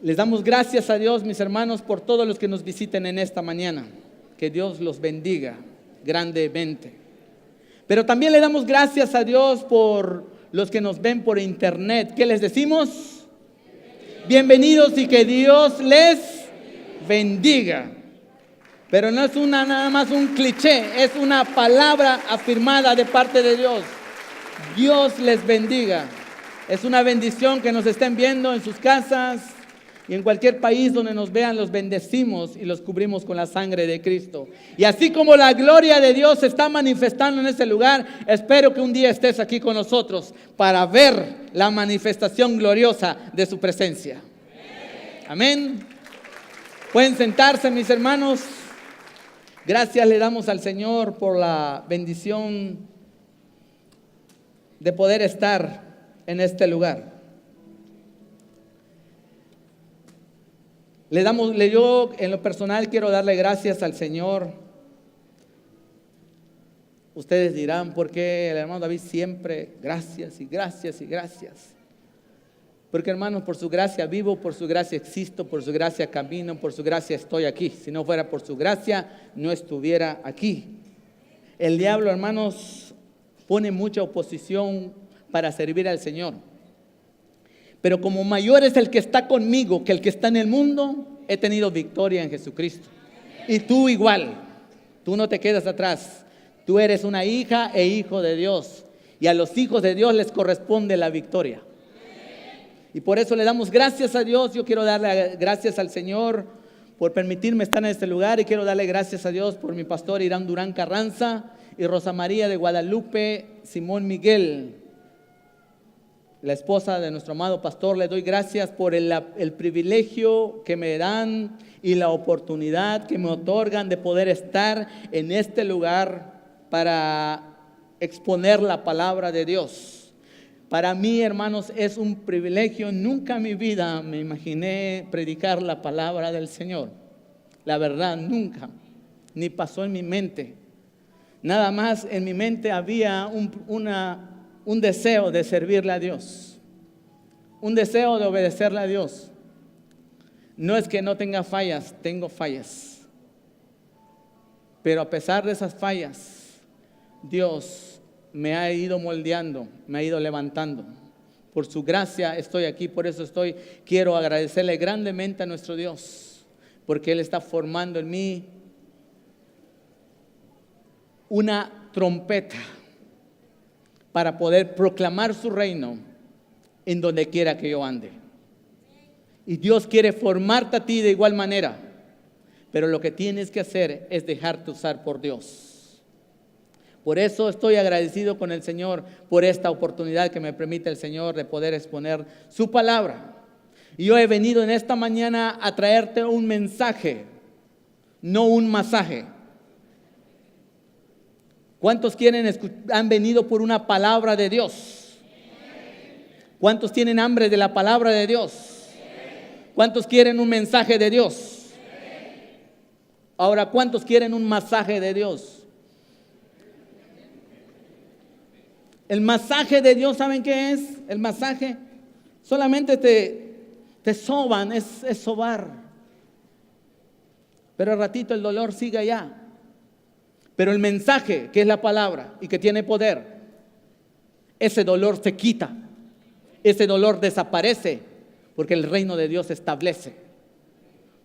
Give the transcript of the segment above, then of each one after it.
Les damos gracias a Dios, mis hermanos, por todos los que nos visiten en esta mañana. Que Dios los bendiga grandemente. Pero también le damos gracias a Dios por los que nos ven por internet. ¿Qué les decimos? Bienvenidos y que Dios les bendiga. Pero no es nada más un cliché, es una palabra afirmada de parte de Dios. Dios les bendiga. Es una bendición que nos estén viendo en sus casas y en cualquier país donde nos vean. Los bendecimos y los cubrimos con la sangre de Cristo. Y así como la gloria de Dios se está manifestando en este lugar, espero que un día estés aquí con nosotros para ver la manifestación gloriosa de su presencia. Amén. Pueden sentarse, mis hermanos. Gracias le damos al Señor por la bendición de poder estar en este lugar. Yo en lo personal quiero darle gracias al Señor. Ustedes dirán, ¿por qué el hermano David siempre gracias y gracias y gracias? Porque, hermanos, por su gracia vivo, por su gracia existo, por su gracia camino, por su gracia estoy aquí. Si no fuera por su gracia, no estuviera aquí. El diablo, hermanos, pone mucha oposición para servir al Señor. Pero como mayor es el que está conmigo que el que está en el mundo, he tenido victoria en Jesucristo. Y tú igual, tú no te quedas atrás. Tú eres una hija e hijo de Dios. Y a los hijos de Dios les corresponde la victoria. Y por eso le damos gracias a Dios. Yo quiero darle gracias al Señor por permitirme estar en este lugar. Y quiero darle gracias a Dios por mi pastor Irán Durán Carranza y Rosa María de Guadalupe Simón Miguel, la esposa de nuestro amado pastor. Le doy gracias por el privilegio que me dan y la oportunidad que me otorgan de poder estar en este lugar para exponer la palabra de Dios. Para mí, hermanos, es un privilegio. Nunca en mi vida me imaginé predicar la palabra del Señor. La verdad, nunca. Ni pasó en mi mente. Nada más en mi mente había un deseo de servirle a Dios. Un deseo de obedecerle a Dios. No es que no tenga fallas, tengo fallas. Pero a pesar de esas fallas, Dios me ha ido moldeando, me ha ido levantando. Por su gracia estoy aquí, por eso quiero agradecerle grandemente a nuestro Dios, porque Él está formando en mí una trompeta para poder proclamar su reino en donde quiera que yo ande. Y Dios quiere formarte a ti de igual manera, pero lo que tienes que hacer es dejarte usar por Dios. Por eso estoy agradecido con el Señor por esta oportunidad que me permite el Señor de poder exponer su palabra. Y yo he venido en esta mañana a traerte un mensaje, no un masaje. ¿Cuántos han venido por una palabra de Dios? ¿Cuántos tienen hambre de la palabra de Dios? ¿Cuántos quieren un mensaje de Dios? Ahora, ¿cuántos quieren un masaje de Dios? El masaje de Dios, ¿saben qué es? El masaje solamente te soban, es sobar. Pero al ratito el dolor sigue allá. Pero el mensaje, que es la palabra y que tiene poder, ese dolor se quita. Ese dolor desaparece porque el reino de Dios se establece.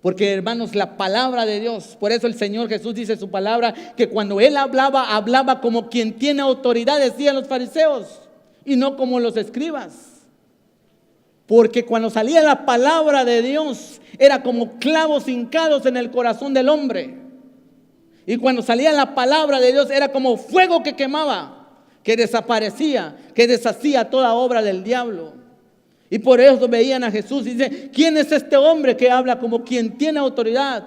Porque, hermanos, la palabra de Dios, por eso el Señor Jesús dice en su palabra que cuando Él hablaba como quien tiene autoridad, decían los fariseos, y no como los escribas. Porque cuando salía la palabra de Dios, era como clavos hincados en el corazón del hombre. Y cuando salía la palabra de Dios, era como fuego que quemaba, que desaparecía, que deshacía toda obra del diablo. Y por eso veían a Jesús y dicen, ¿quién es este hombre que habla como quien tiene autoridad?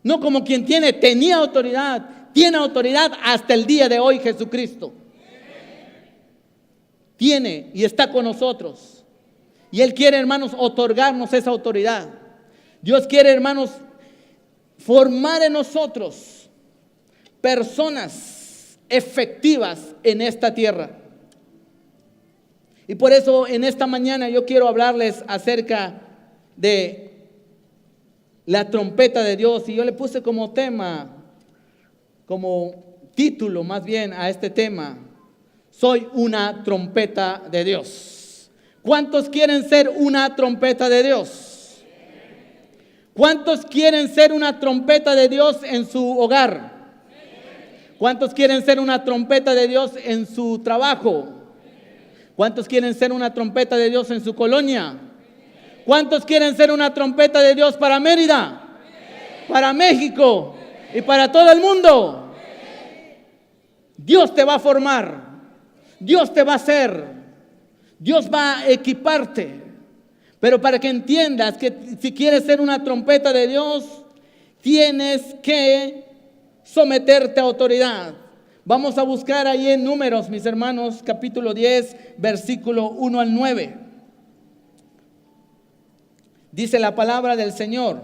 No como quien tenía autoridad. Tiene autoridad hasta el día de hoy Jesucristo. Tiene y está con nosotros. Y Él quiere, hermanos, otorgarnos esa autoridad. Dios quiere, hermanos, formar en nosotros personas efectivas en esta tierra. Y por eso en esta mañana yo quiero hablarles acerca de la trompeta de Dios. Y yo le puse como tema, como título más bien a este tema: soy una trompeta de Dios. ¿Cuántos quieren ser una trompeta de Dios? ¿Cuántos quieren ser una trompeta de Dios en su hogar? ¿Cuántos quieren ser una trompeta de Dios en su trabajo? ¿Cuántos quieren ser una trompeta de Dios en su colonia? ¿Cuántos quieren ser una trompeta de Dios para Mérida, para México y para todo el mundo? Dios te va a formar, Dios te va a hacer, Dios va a equiparte. Pero para que entiendas que si quieres ser una trompeta de Dios, tienes que someterte a autoridad. Vamos a buscar ahí en Números, mis hermanos, capítulo 10, versículo 1 al 9. Dice la palabra del Señor: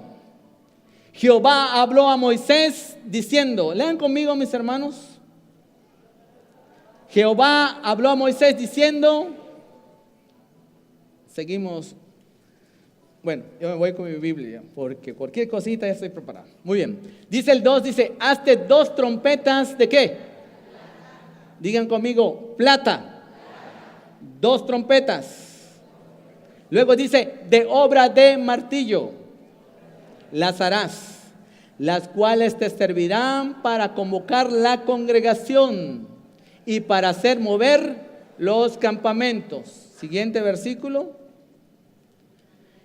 Jehová habló a Moisés diciendo, lean conmigo, mis hermanos. Jehová habló a Moisés diciendo, seguimos. Bueno, yo me voy con mi Biblia porque cualquier cosita ya estoy preparado. Muy bien. Dice el 2, dice, hazte 2 trompetas de ¿qué? Digan conmigo, plata. 2 trompetas. Luego dice, de obra de martillo las harás, las cuales te servirán para convocar la congregación y para hacer mover los campamentos. Siguiente versículo.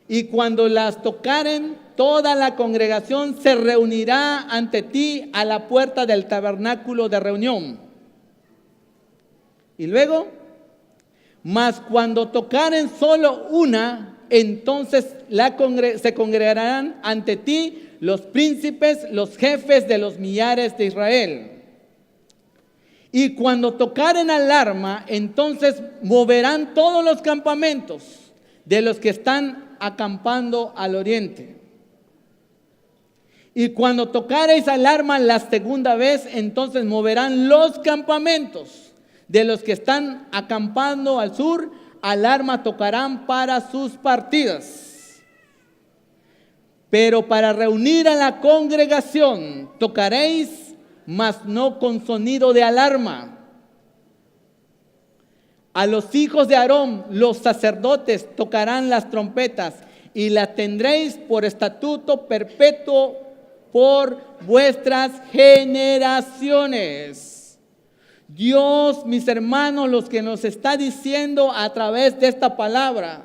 Y cuando las tocaren, toda la congregación se reunirá ante ti a la puerta del tabernáculo de reunión. Y luego, mas cuando tocaren solo una, entonces se congregarán ante ti los príncipes, los jefes de los millares de Israel. Y cuando tocaren alarma, entonces moverán todos los campamentos de los que están acampando al oriente. Y cuando tocareis alarma la segunda vez, entonces moverán los campamentos de los que están acampando al sur, alarma tocarán para sus partidas. Pero para reunir a la congregación tocaréis, mas no con sonido de alarma. A los hijos de Aarón, los sacerdotes, tocarán las trompetas y las tendréis por estatuto perpetuo por vuestras generaciones. Dios, mis hermanos, los que nos está diciendo a través de esta palabra,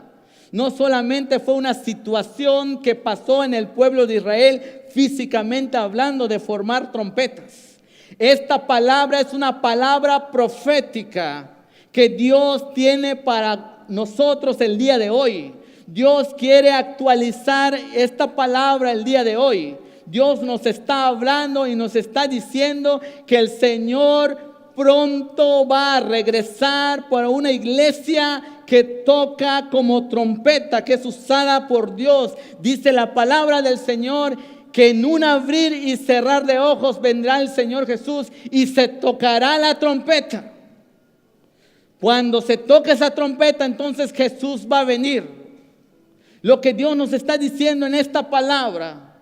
no solamente fue una situación que pasó en el pueblo de Israel, físicamente hablando, de formar trompetas. Esta palabra es una palabra profética que Dios tiene para nosotros el día de hoy. Dios quiere actualizar esta palabra el día de hoy. Dios nos está hablando y nos está diciendo que el Señor pronto va a regresar por una iglesia que toca como trompeta, que es usada por Dios. Dice la palabra del Señor que en un abrir y cerrar de ojos vendrá el Señor Jesús y se tocará la trompeta. Cuando se toque esa trompeta, entonces Jesús va a venir. Lo que Dios nos está diciendo en esta palabra,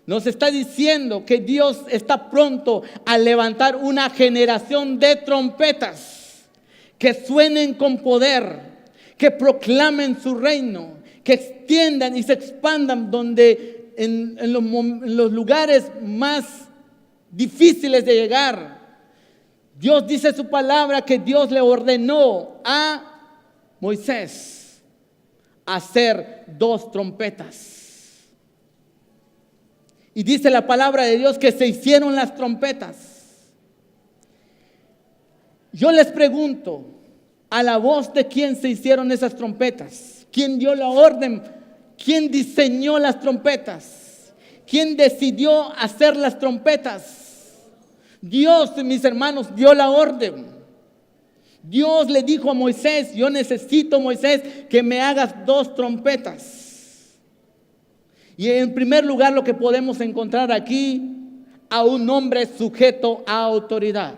nos está diciendo que Dios está pronto a levantar una generación de trompetas que suenen con poder, que proclamen su reino, que extiendan y se expandan donde en los lugares más difíciles de llegar. Dios dice su palabra que Dios le ordenó a Moisés hacer 2 trompetas. Y dice la palabra de Dios que se hicieron las trompetas. Yo les pregunto, ¿a la voz de quién se hicieron esas trompetas? ¿Quién dio la orden? ¿Quién diseñó las trompetas? ¿Quién decidió hacer las trompetas? Dios, mis hermanos, dio la orden. Dios le dijo a Moisés, yo necesito, Moisés, que me hagas 2 trompetas. Y en primer lugar lo que podemos encontrar aquí, a un hombre sujeto a autoridad.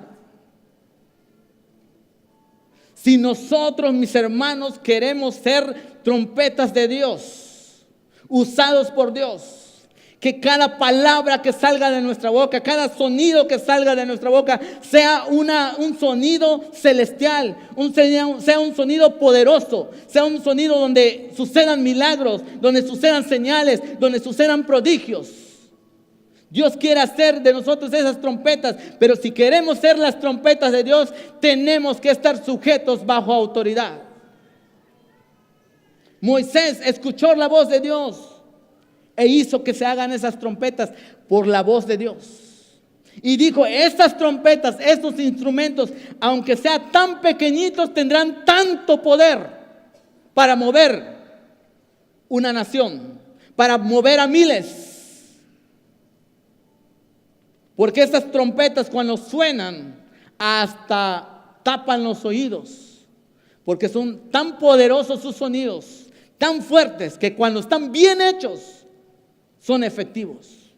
Si nosotros, mis hermanos, queremos ser trompetas de Dios, usados por Dios. Que cada palabra que salga de nuestra boca, cada sonido que salga de nuestra boca, sea un sonido celestial, sea un sonido poderoso, sea un sonido donde sucedan milagros, donde sucedan señales, donde sucedan prodigios. Dios quiere hacer de nosotros esas trompetas, pero si queremos ser las trompetas de Dios, tenemos que estar sujetos bajo autoridad. Moisés escuchó la voz de Dios e hizo que se hagan esas trompetas por la voz de Dios. Y dijo, estas trompetas, estos instrumentos, aunque sean tan pequeñitos, tendrán tanto poder para mover una nación, para mover a miles. Porque estas trompetas cuando suenan hasta tapan los oídos, porque son tan poderosos sus sonidos, tan fuertes, que cuando están bien hechos son efectivos.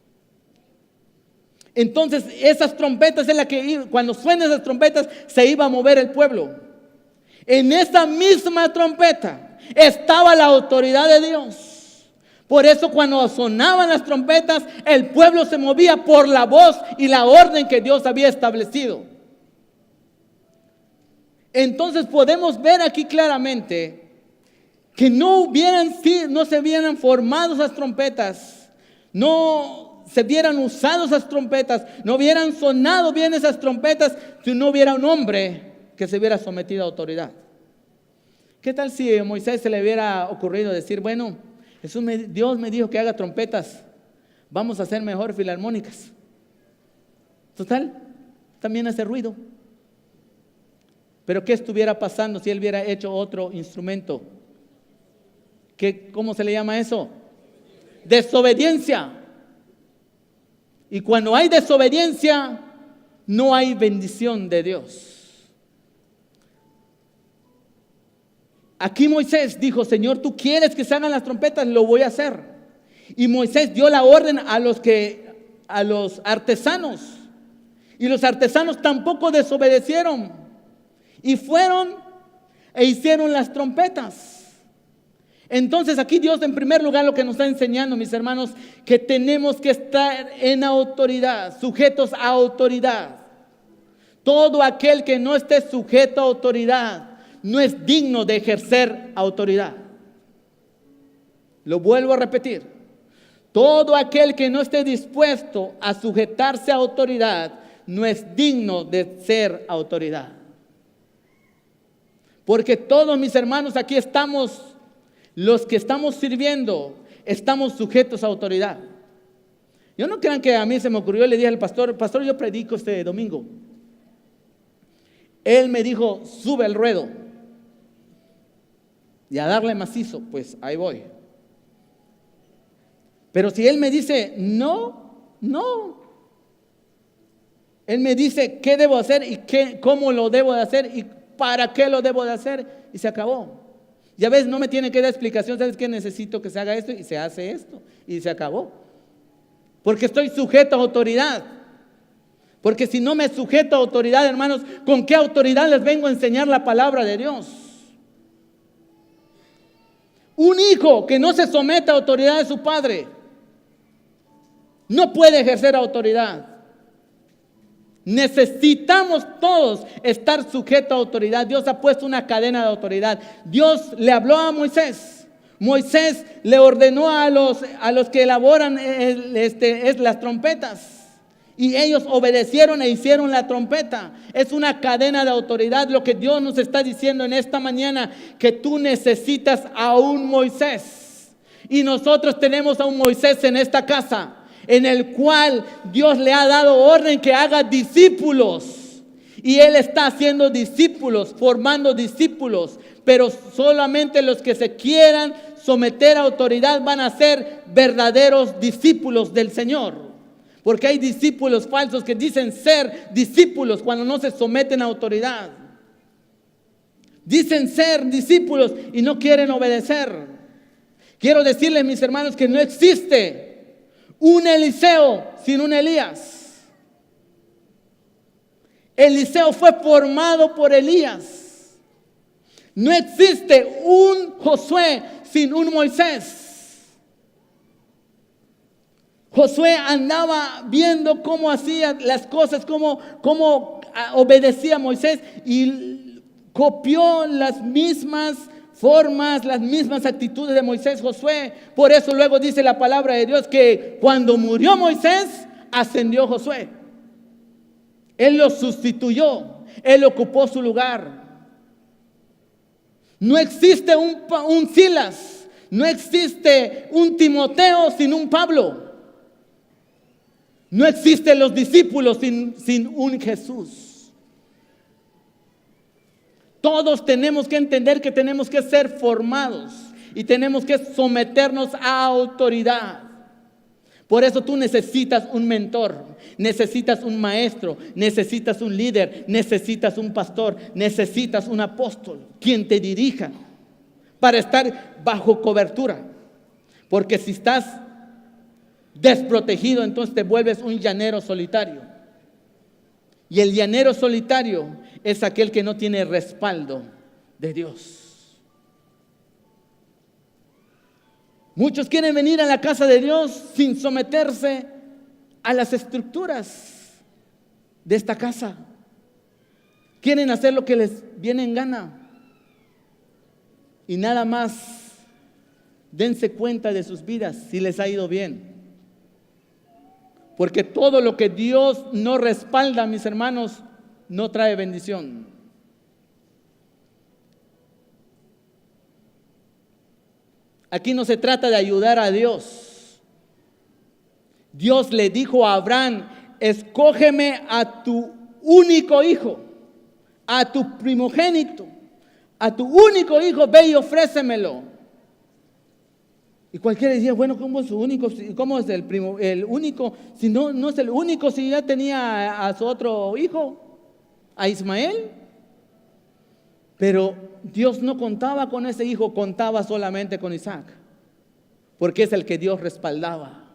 Entonces esas trompetas es la que cuando suenan esas trompetas se iba a mover el pueblo. En esa misma trompeta estaba la autoridad de Dios. Por eso cuando sonaban las trompetas, el pueblo se movía por la voz y la orden que Dios había establecido. Entonces podemos ver aquí claramente que no se hubieran formado esas trompetas, no se hubieran usado esas trompetas, no hubieran sonado bien esas trompetas si no hubiera un hombre que se hubiera sometido a autoridad. ¿Qué tal si a Moisés se le hubiera ocurrido decir, bueno, Dios me dijo que haga trompetas, vamos a hacer mejor filarmónicas? Total, también hace ruido. Pero ¿qué estuviera pasando si él hubiera hecho otro instrumento? ¿Cómo se le llama eso? Desobediencia. Y cuando hay desobediencia, no hay bendición de Dios. Aquí Moisés dijo, Señor, tú quieres que se hagan las trompetas, lo voy a hacer. Y Moisés dio la orden a los artesanos. Y los artesanos tampoco desobedecieron. Y fueron e hicieron las trompetas. Entonces aquí Dios en primer lugar lo que nos está enseñando, mis hermanos, que tenemos que estar en autoridad, sujetos a autoridad. Todo aquel que no esté sujeto a autoridad no es digno de ejercer autoridad. Lo vuelvo a repetir. Todo aquel que no esté dispuesto a sujetarse a autoridad no es digno de ser autoridad. Porque todos mis hermanos aquí estamos, los que estamos sirviendo, estamos sujetos a autoridad. Yo no crean que a mí se me ocurrió, le dije al pastor, yo predico este domingo. Él me dijo, sube el ruedo. Y a darle macizo, pues ahí voy. Pero si él me dice, no. Él me dice qué debo hacer y cómo lo debo de hacer y para qué lo debo de hacer. Y se acabó. Ya ves, no me tiene que dar explicación. ¿Sabes qué? Necesito que se haga esto y se hace esto. Y se acabó. Porque estoy sujeto a autoridad. Porque si no me sujeto a autoridad, hermanos, ¿con qué autoridad les vengo a enseñar la palabra de Dios? Un hijo que no se somete a autoridad de su padre no puede ejercer autoridad. Necesitamos todos estar sujetos a autoridad. Dios ha puesto una cadena de autoridad. Dios le habló a Moisés. Moisés le ordenó a los que elaboran las trompetas. Y ellos obedecieron e hicieron la trompeta. Es una cadena de autoridad. Lo que Dios nos está diciendo en esta mañana, que tú necesitas a un Moisés. Y nosotros tenemos a un Moisés en esta casa, en el cual Dios le ha dado orden que haga discípulos. Y Él está haciendo discípulos, formando discípulos. Pero solamente los que se quieran someter a autoridad van a ser verdaderos discípulos del Señor. Porque hay discípulos falsos que dicen ser discípulos cuando no se someten a autoridad. Dicen ser discípulos y no quieren obedecer. Quiero decirles, mis hermanos, que no existe un Eliseo sin un Elías. Eliseo fue formado por Elías. No existe un Josué sin un Moisés. Josué andaba viendo cómo hacía las cosas, cómo obedecía a Moisés y copió las mismas formas, las mismas actitudes de Moisés, Josué. Por eso luego dice la palabra de Dios que cuando murió Moisés, ascendió Josué. Él lo sustituyó, él ocupó su lugar. No existe un Silas, no existe un Timoteo sin un Pablo. No existen los discípulos sin un Jesús. Todos tenemos que entender que tenemos que ser formados y tenemos que someternos a autoridad. Por eso tú necesitas un mentor, necesitas un maestro, necesitas un líder, necesitas un pastor, necesitas un apóstol, quien te dirija para estar bajo cobertura. Porque si estás desprotegido, entonces te vuelves un llanero solitario. Y el llanero solitario es aquel que no tiene respaldo de Dios. Muchos quieren venir a la casa de Dios sin someterse a las estructuras de esta casa. Quieren hacer lo que les viene en gana. Y nada más dense cuenta de sus vidas si les ha ido bien. Porque todo lo que Dios no respalda, mis hermanos, no trae bendición. Aquí no se trata de ayudar a Dios. Dios le dijo a Abraham: escógeme a tu único hijo, a tu primogénito, a tu único hijo, ve y ofrécemelo. Y cualquiera decía: bueno, ¿cómo es su único? ¿Cómo es el único? Si no es el único, si ya tenía a su otro hijo, a Ismael. Pero Dios no contaba con ese hijo, contaba solamente con Isaac, porque es el que Dios respaldaba.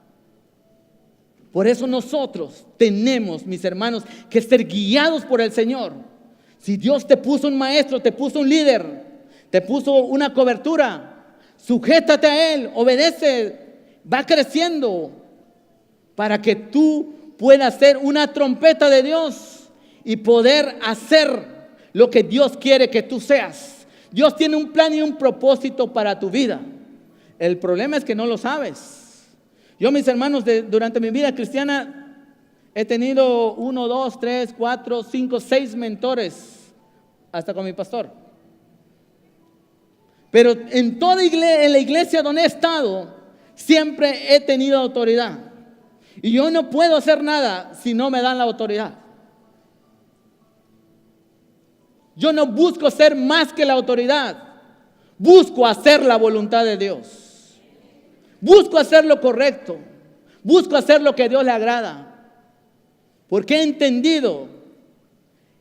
Por eso nosotros tenemos, mis hermanos, que ser guiados por el Señor. Si Dios te puso un maestro, te puso un líder, te puso una cobertura, sujétate a Él, obedece, va creciendo para que tú puedas ser una trompeta de Dios y poder hacer lo que Dios quiere que tú seas. Dios tiene un plan y un propósito para tu vida. El problema es que no lo sabes. Yo, mis hermanos, durante mi vida cristiana he tenido 1, 2, 3, 4, 5, 6 mentores, hasta con mi pastor. Pero en la iglesia donde he estado, siempre he tenido autoridad. Y yo no puedo hacer nada si no me dan la autoridad. Yo no busco ser más que la autoridad. Busco hacer la voluntad de Dios. Busco hacer lo correcto. Busco hacer lo que a Dios le agrada. Porque he entendido,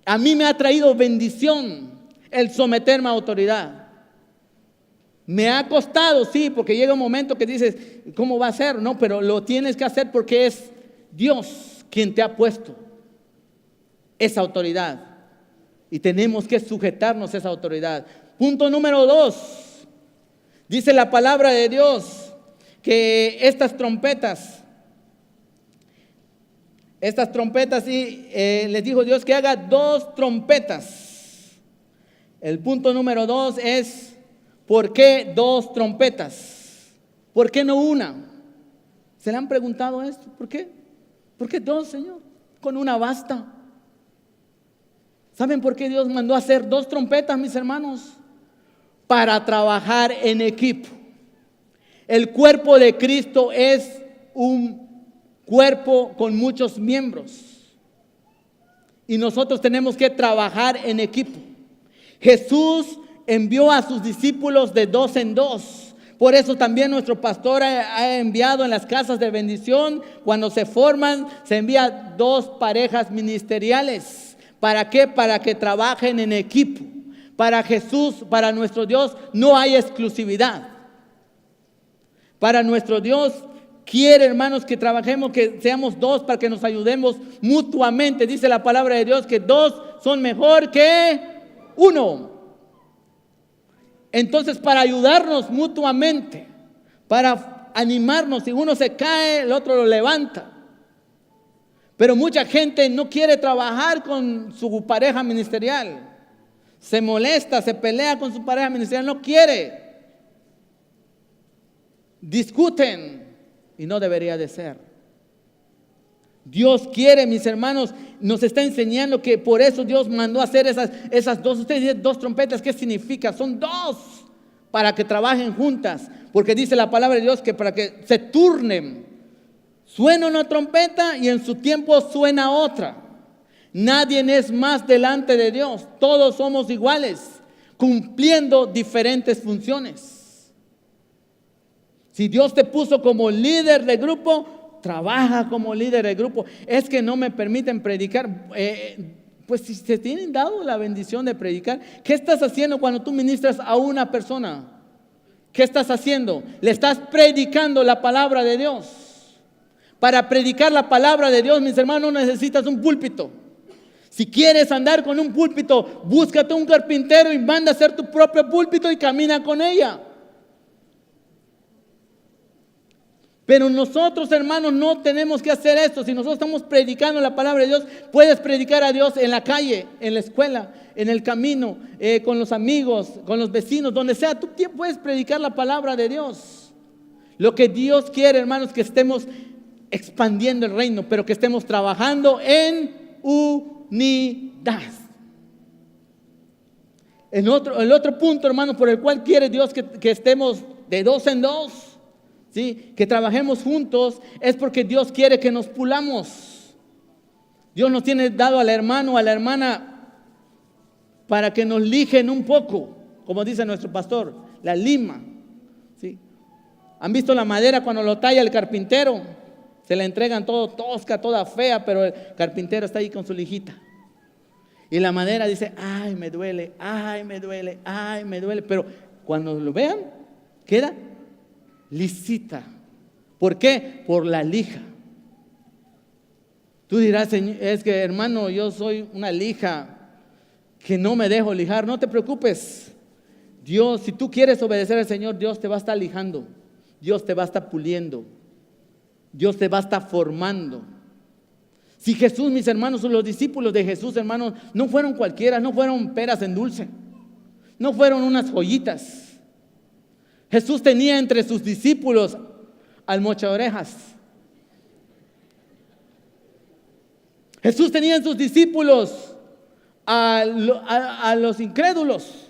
a mí me ha traído bendición el someterme a autoridad. Me ha costado, sí, porque llega un momento que dices: ¿cómo va a ser? No, pero lo tienes que hacer porque es Dios quien te ha puesto esa autoridad. Y tenemos que sujetarnos a esa autoridad. Punto número 2. Dice la palabra de Dios que estas trompetas, les dijo Dios que haga 2 trompetas. El punto número 2 es: ¿por qué 2 trompetas? ¿Por qué no una? ¿Se le han preguntado esto? ¿Por qué? ¿Por qué 2, Señor? Con una basta. ¿Saben por qué Dios mandó a hacer 2 trompetas, mis hermanos? Para trabajar en equipo. El cuerpo de Cristo es un cuerpo con muchos miembros. Y nosotros tenemos que trabajar en equipo. Jesús envió a sus discípulos de 2 en 2. Por eso también nuestro pastor ha enviado en las casas de bendición, cuando se forman, se envía 2 parejas ministeriales. ¿Para qué? Para que trabajen en equipo. Para Jesús, para nuestro Dios, no hay exclusividad. Para nuestro Dios quiere, hermanos, que trabajemos, que seamos 2 para que nos ayudemos mutuamente. Dice la palabra de Dios que 2 son mejor que 1. Entonces, para ayudarnos mutuamente, para para animarnos. Si uno se cae, el otro lo levanta. Pero mucha gente no quiere trabajar con su pareja ministerial. Se molesta, se pelea con su pareja ministerial, no quiere. Discuten y no debería de ser. Dios quiere, mis hermanos, nos está enseñando que por eso Dios mandó a hacer esas dos. Ustedes dicen 2 trompetas, ¿qué significa? Son 2 para que trabajen juntas, porque dice la palabra de Dios que para que se turnen, suena una trompeta y en su tiempo suena otra. Nadie es más delante de Dios, todos somos iguales, cumpliendo diferentes funciones. Si Dios te puso como líder de grupo, trabaja como líder de grupo. Es que no me permiten predicar. Pues si te tienen dado la bendición de predicar, ¿qué estás haciendo cuando tú ministras a una persona? ¿Qué estás haciendo? Le estás predicando la palabra de Dios. Para predicar la palabra de Dios, mis hermanos, necesitas un púlpito. Si quieres andar con un púlpito, búscate un carpintero y manda a hacer tu propio púlpito y camina con ella. Pero nosotros, hermanos, no tenemos que hacer esto. Si nosotros estamos predicando la palabra de Dios, puedes predicar a Dios en la calle, en la escuela, en el camino, con los amigos, con los vecinos, donde sea. Tú puedes predicar la palabra de Dios. Lo que Dios quiere, hermanos, que estemos expandiendo el reino, pero que estemos trabajando en unidad. El otro punto, hermanos, por el cual quiere Dios que estemos de 2 en 2, ¿sí? Que trabajemos juntos, es porque Dios quiere que nos pulamos. Dios nos tiene dado al hermano o a la hermana para que nos lijen un poco, como dice nuestro pastor, la lima, ¿sí? ¿Han visto la madera cuando lo talla el carpintero? Se la entregan todo tosca, toda fea, pero el carpintero está ahí con su lijita. Y la madera dice, ay, me duele, ay, me duele, ay, me duele. Pero cuando lo vean, queda lisita. ¿Por qué? Por la lija. Tú dirás, es que hermano, yo soy una lija que no me dejo lijar. No te preocupes. Dios, si tú quieres obedecer al Señor, Dios te va a estar lijando. Dios te va a estar puliendo. Dios te va a estar formando. Si Jesús, mis hermanos, los discípulos de Jesús, hermanos, no fueron cualquiera, no fueron peras en dulce, no fueron unas joyitas. Jesús tenía entre sus discípulos al mochaorejas. Jesús tenía en sus discípulos a los incrédulos.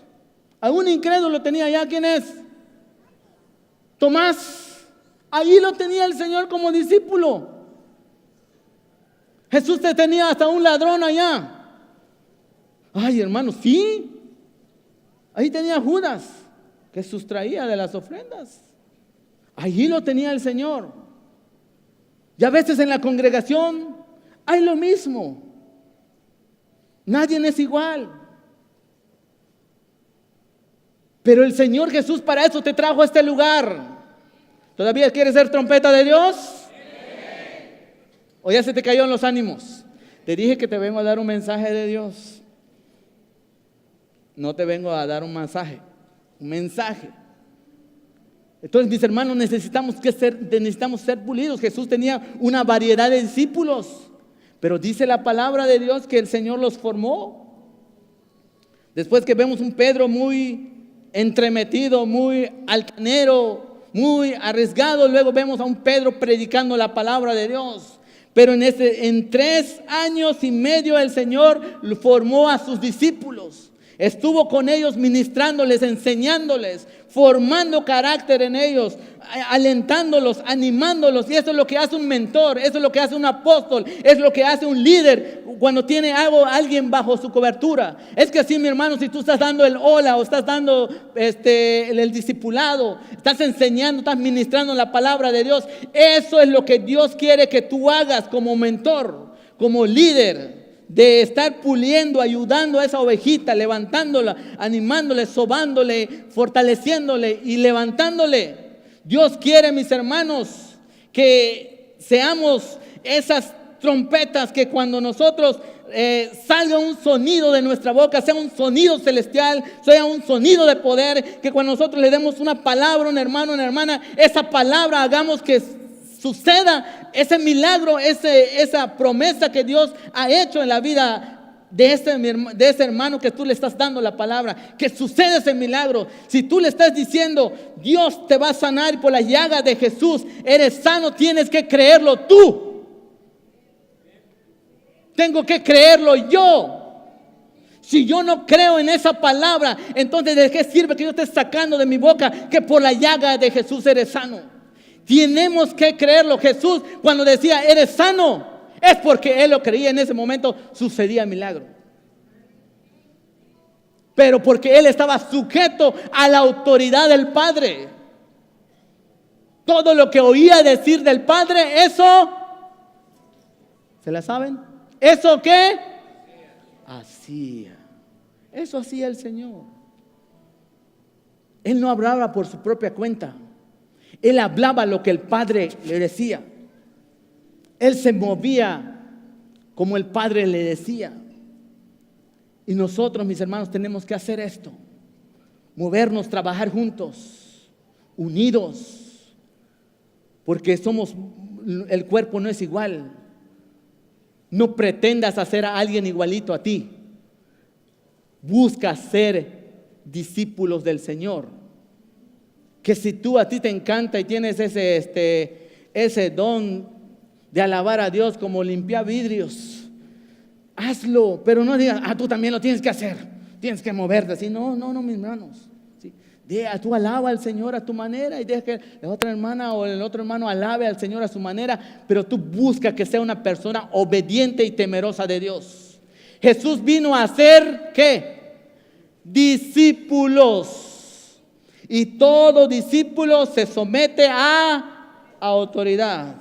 A un incrédulo tenía ya, ¿quién es? Tomás. Ahí lo tenía el Señor como discípulo. Jesús te tenía hasta un ladrón allá. Ay, hermano, sí. Ahí tenía Judas, que sustraía de las ofrendas. Allí lo tenía el Señor. Y a veces en la congregación hay lo mismo. Nadie es igual. Pero el Señor Jesús para eso te trajo a este lugar. ¿Todavía quieres ser trompeta de Dios? Sí. ¿O ya se te cayó en los ánimos? Te dije que te vengo a dar un mensaje de Dios. No te vengo a dar un masaje, un mensaje. Entonces, mis hermanos, necesitamos ser pulidos. Jesús tenía una variedad de discípulos, pero dice la palabra de Dios que el Señor los formó. Después que vemos un Pedro muy entremetido, muy altanero, muy arriesgado, luego vemos a un Pedro predicando la palabra de Dios. Pero en 3 años y medio el Señor formó a sus discípulos. Estuvo con ellos ministrándoles, enseñándoles, formando carácter en ellos, alentándolos, animándolos. Y eso es lo que hace un mentor, eso es lo que hace un apóstol, es lo que hace un líder cuando tiene alguien bajo su cobertura. Es que así, mi hermano, si tú estás dando el hola o estás dando el discipulado, estás enseñando, estás ministrando la palabra de Dios, eso es lo que Dios quiere que tú hagas como mentor, como líder. De estar puliendo, ayudando a esa ovejita, levantándola, animándole, sobándole, fortaleciéndole y levantándole. Dios quiere, mis hermanos, que seamos esas trompetas que cuando nosotros salga un sonido de nuestra boca, sea un sonido celestial, sea un sonido de poder, que cuando nosotros le demos una palabra a un hermano, una hermana, esa palabra hagamos que suceda ese milagro, esa promesa que Dios ha hecho en la vida de ese hermano que tú le estás dando la palabra, que suceda ese milagro. Si tú le estás diciendo, Dios te va a sanar y por la llaga de Jesús eres sano, tienes que creerlo tú. Tengo que creerlo yo. Si yo no creo en esa palabra, entonces ¿de qué sirve que yo esté sacando de mi boca que por la llaga de Jesús eres sano? Tenemos que creerlo. Jesús cuando decía eres sano, es porque Él lo creía. En ese momento sucedía el milagro. Pero porque Él estaba sujeto a la autoridad del Padre. Todo lo que oía decir del Padre, eso, ¿se la saben? ¿Eso qué? Hacía. Eso hacía el Señor. Él no hablaba por su propia cuenta. Él hablaba lo que el Padre le decía. Él se movía como el Padre le decía. Y nosotros, mis hermanos, tenemos que hacer esto. Movernos, trabajar juntos, unidos. Porque el cuerpo no es igual. No pretendas hacer a alguien igualito a ti. Busca ser discípulos del Señor. Que si a ti te encanta y tienes ese don de alabar a Dios como limpiar vidrios, hazlo, pero no digas, tú también lo tienes que hacer, tienes que moverte así. No, mis hermanos. ¿Sí? Tú alaba al Señor a tu manera y deja que la otra hermana o el otro hermano alabe al Señor a su manera, pero tú busca que sea una persona obediente y temerosa de Dios. Jesús vino a ser ¿qué? Discípulos. Y todo discípulo se somete a autoridad.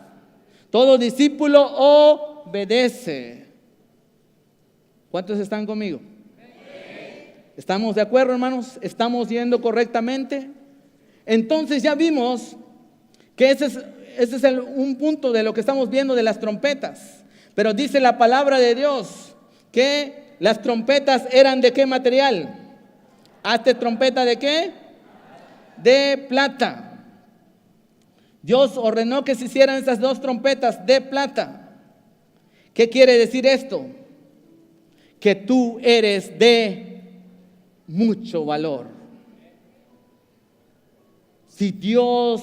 Todo discípulo obedece. ¿Cuántos están conmigo? ¿Estamos de acuerdo, hermanos? ¿Estamos yendo correctamente? Entonces ya vimos que ese es un punto de lo que estamos viendo de las trompetas. Pero dice la palabra de Dios que las trompetas eran ¿de qué material? ¿Hazte trompeta de qué? De plata. Dios ordenó que se hicieran esas 2 trompetas de plata. ¿Qué quiere decir esto? Que tú eres de mucho valor. Si Dios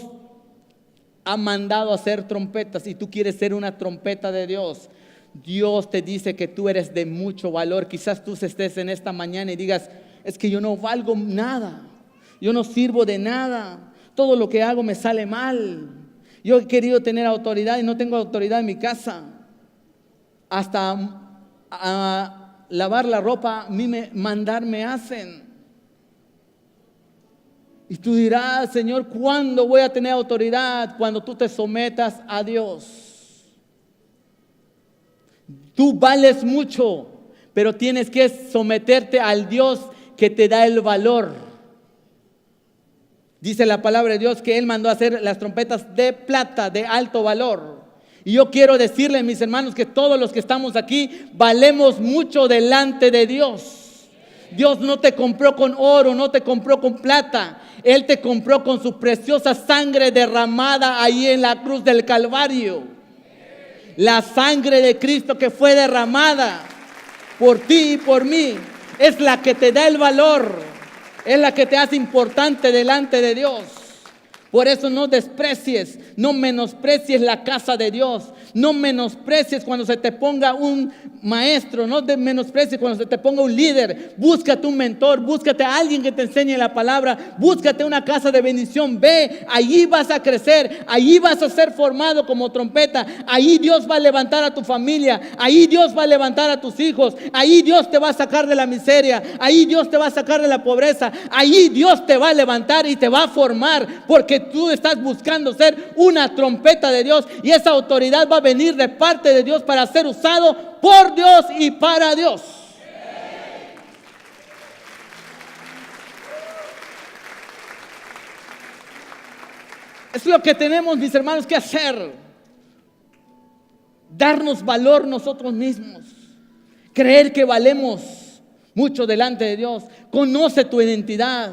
ha mandado a hacer trompetas y tú quieres ser una trompeta de Dios, Dios te dice que tú eres de mucho valor. Quizás tú estés en esta mañana y digas, es que yo no valgo nada, yo no sirvo de nada, todo lo que hago me sale mal. Yo he querido tener autoridad y no tengo autoridad en mi casa. Hasta lavar la ropa a mí me hacen. Y tú dirás, Señor, ¿cuándo voy a tener autoridad? Cuando tú te sometas a Dios. Tú vales mucho, pero tienes que someterte al Dios que te da el valor. Dice la palabra de Dios que Él mandó a hacer las trompetas de plata, de alto valor. Y yo quiero decirles, mis hermanos, que todos los que estamos aquí valemos mucho delante de Dios. Dios no te compró con oro, no te compró con plata. Él te compró con su preciosa sangre derramada ahí en la cruz del Calvario. La sangre de Cristo que fue derramada por ti y por mí es la que te da el valor, es la que te hace importante delante de Dios. Por eso no desprecies, no menosprecies la casa de Dios. No menosprecies cuando se te ponga un maestro, no menosprecies cuando se te ponga un líder. Búscate un mentor, búscate a alguien que te enseñe la palabra, búscate una casa de bendición. Ve, allí vas a crecer, allí vas a ser formado como trompeta. Ahí Dios va a levantar a tu familia, ahí Dios va a levantar a tus hijos, ahí Dios te va a sacar de la miseria, ahí Dios te va a sacar de la pobreza, ahí Dios te va a levantar y te va a formar, porque tú estás buscando ser una trompeta de Dios y esa autoridad va a venir de parte de Dios para ser usado por Dios y para Dios. Es lo que tenemos, mis hermanos, que hacer. Darnos valor nosotros mismos. creer que valemos mucho delante de Dios. Conoce tu identidad.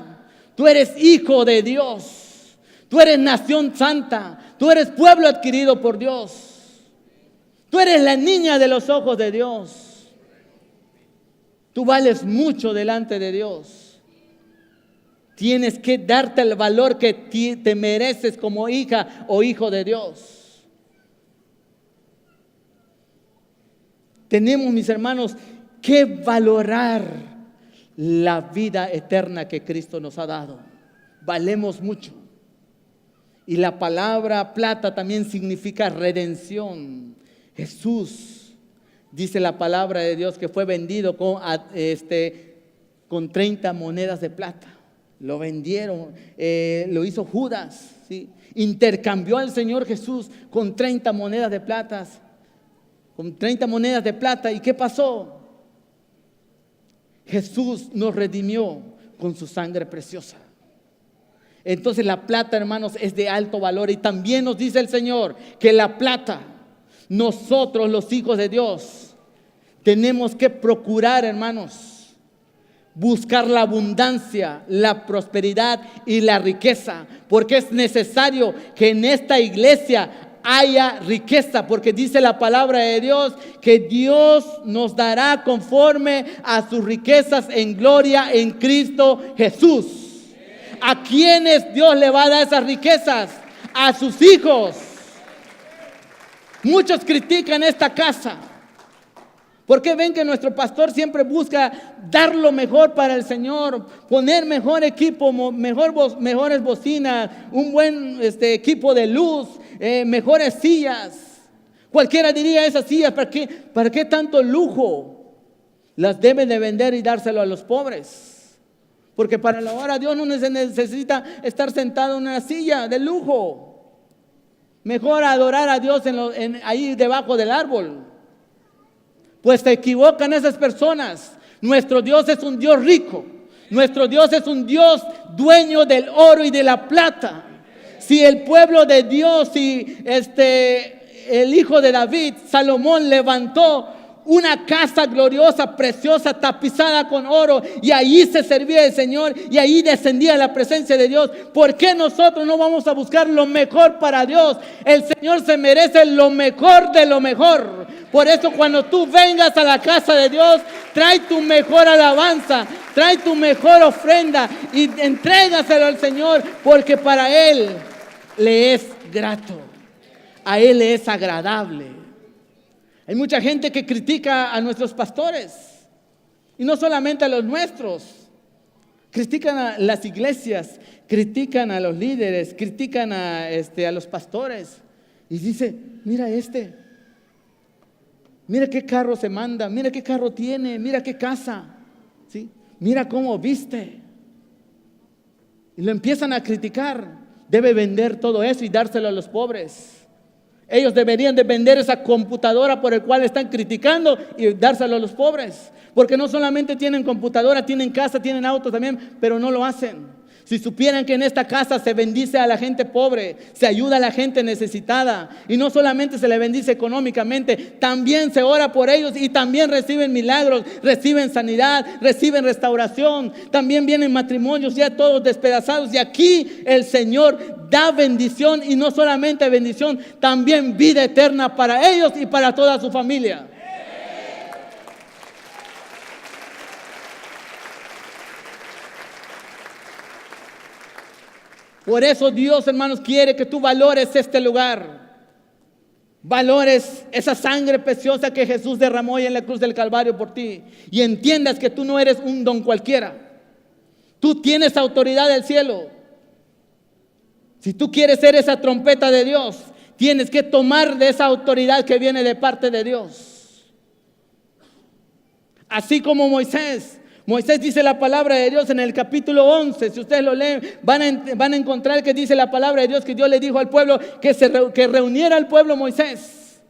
Tú eres hijo de Dios. Tú eres nación santa. Tú eres pueblo adquirido por Dios. Tú eres la niña de los ojos de Dios. Tú vales mucho delante de Dios. Tienes que darte el valor que te mereces como hija o hijo de Dios. Tenemos, mis hermanos, que valorar la vida eterna que Cristo nos ha dado. Valemos mucho. Y la palabra plata también significa redención. Jesús, dice la palabra de Dios, que fue vendido con 30 monedas de plata. Lo vendieron, lo hizo Judas, ¿sí? Intercambió al Señor Jesús con 30 monedas de plata. Con 30 monedas de plata. ¿Y qué pasó? Jesús nos redimió con su sangre preciosa. Entonces la plata, hermanos, es de alto valor. Y también nos dice el Señor que la plata, nosotros los hijos de Dios, tenemos que procurar, hermanos, buscar la abundancia, la prosperidad y la riqueza. Porque es necesario que en esta iglesia haya riqueza, porque dice la palabra de Dios que Dios nos dará conforme a sus riquezas en gloria en Cristo Jesús. ¿A quiénes Dios le va a dar esas riquezas? A sus hijos. Muchos critican esta casa porque ven que nuestro pastor siempre busca dar lo mejor para el Señor, poner mejor equipo, mejores bocinas, un buen equipo de luz, mejores sillas. Cualquiera diría, esas sillas, ¿para qué tanto lujo? Las deben de vender y dárselo a los pobres. Porque para la hora Dios no necesita estar sentado en una silla de lujo. Mejor adorar a Dios ahí debajo del árbol. Pues se equivocan esas personas. Nuestro Dios es un Dios rico. Nuestro Dios es un Dios dueño del oro y de la plata. Si el pueblo de Dios, si el hijo de David, Salomón, levantó una casa gloriosa, preciosa, tapizada con oro, y ahí se servía el Señor, y ahí descendía la presencia de Dios, ¿por qué nosotros no vamos a buscar lo mejor para Dios? El Señor se merece lo mejor de lo mejor. Por eso cuando tú vengas a la casa de Dios, trae tu mejor alabanza, trae tu mejor ofrenda y entrégaselo al Señor, porque para Él le es grato, a Él le es agradable. Hay mucha gente que critica a nuestros pastores, y no solamente a los nuestros. Critican a las iglesias, critican a los líderes, critican a los pastores. Y dice, mira mira qué carro se manda, mira qué carro tiene, mira qué casa, ¿sí? Mira cómo viste. Y lo empiezan a criticar. Debe vender todo eso y dárselo a los pobres. Ellos deberían de vender esa computadora por el cual están criticando y dárselo a los pobres. Porque no solamente tienen computadora, tienen casa, tienen auto también, pero no lo hacen. Si supieran que en esta casa se bendice a la gente pobre, se ayuda a la gente necesitada, y no solamente se le bendice económicamente, también se ora por ellos y también reciben milagros, reciben sanidad, reciben restauración, también vienen matrimonios ya todos despedazados, y aquí el Señor da bendición, y no solamente bendición, también vida eterna para ellos y para toda su familia. Por eso Dios, hermanos, quiere que tú valores este lugar. Valores esa sangre preciosa que Jesús derramó en la cruz del Calvario por ti. Y entiendas que tú no eres un don cualquiera. Tú tienes autoridad del cielo. Si tú quieres ser esa trompeta de Dios, tienes que tomar de esa autoridad que viene de parte de Dios. Así como Moisés dice la palabra de Dios en el capítulo 11, si ustedes lo leen, van a encontrar que dice la palabra de Dios que Dios le dijo al pueblo que reuniera al pueblo Moisés.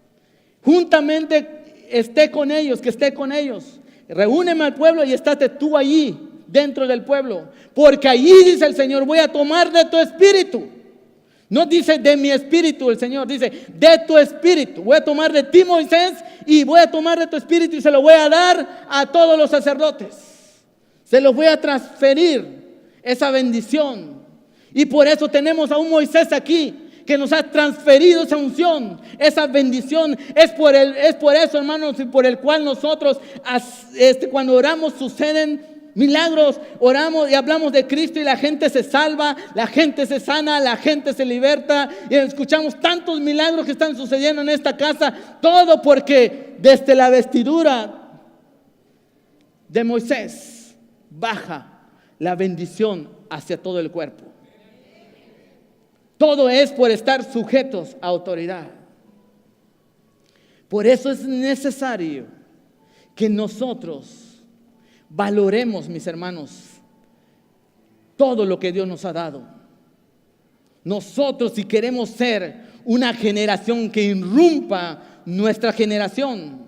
Juntamente esté con ellos, que esté con ellos. Reúneme al pueblo y estate tú allí, dentro del pueblo. Porque allí, dice el Señor, voy a tomar de tu espíritu. No dice de mi espíritu el Señor, dice de tu espíritu. Voy a tomar de ti, Moisés, y voy a tomar de tu espíritu y se lo voy a dar a todos los sacerdotes. Se los voy a transferir esa bendición. Y por eso tenemos a un Moisés aquí que nos ha transferido esa unción, esa bendición. Es por eso, hermanos, y por el cual nosotros cuando oramos suceden milagros. Oramos y hablamos de Cristo y la gente se salva, la gente se sana, la gente se liberta. Y escuchamos tantos milagros que están sucediendo en esta casa. Todo porque desde la vestidura de Moisés baja la bendición hacia todo el cuerpo. Todo es por estar sujetos a autoridad. Por eso es necesario que nosotros valoremos, mis hermanos, todo lo que Dios nos ha dado. Nosotros, si queremos ser una generación que irrumpa nuestra generación,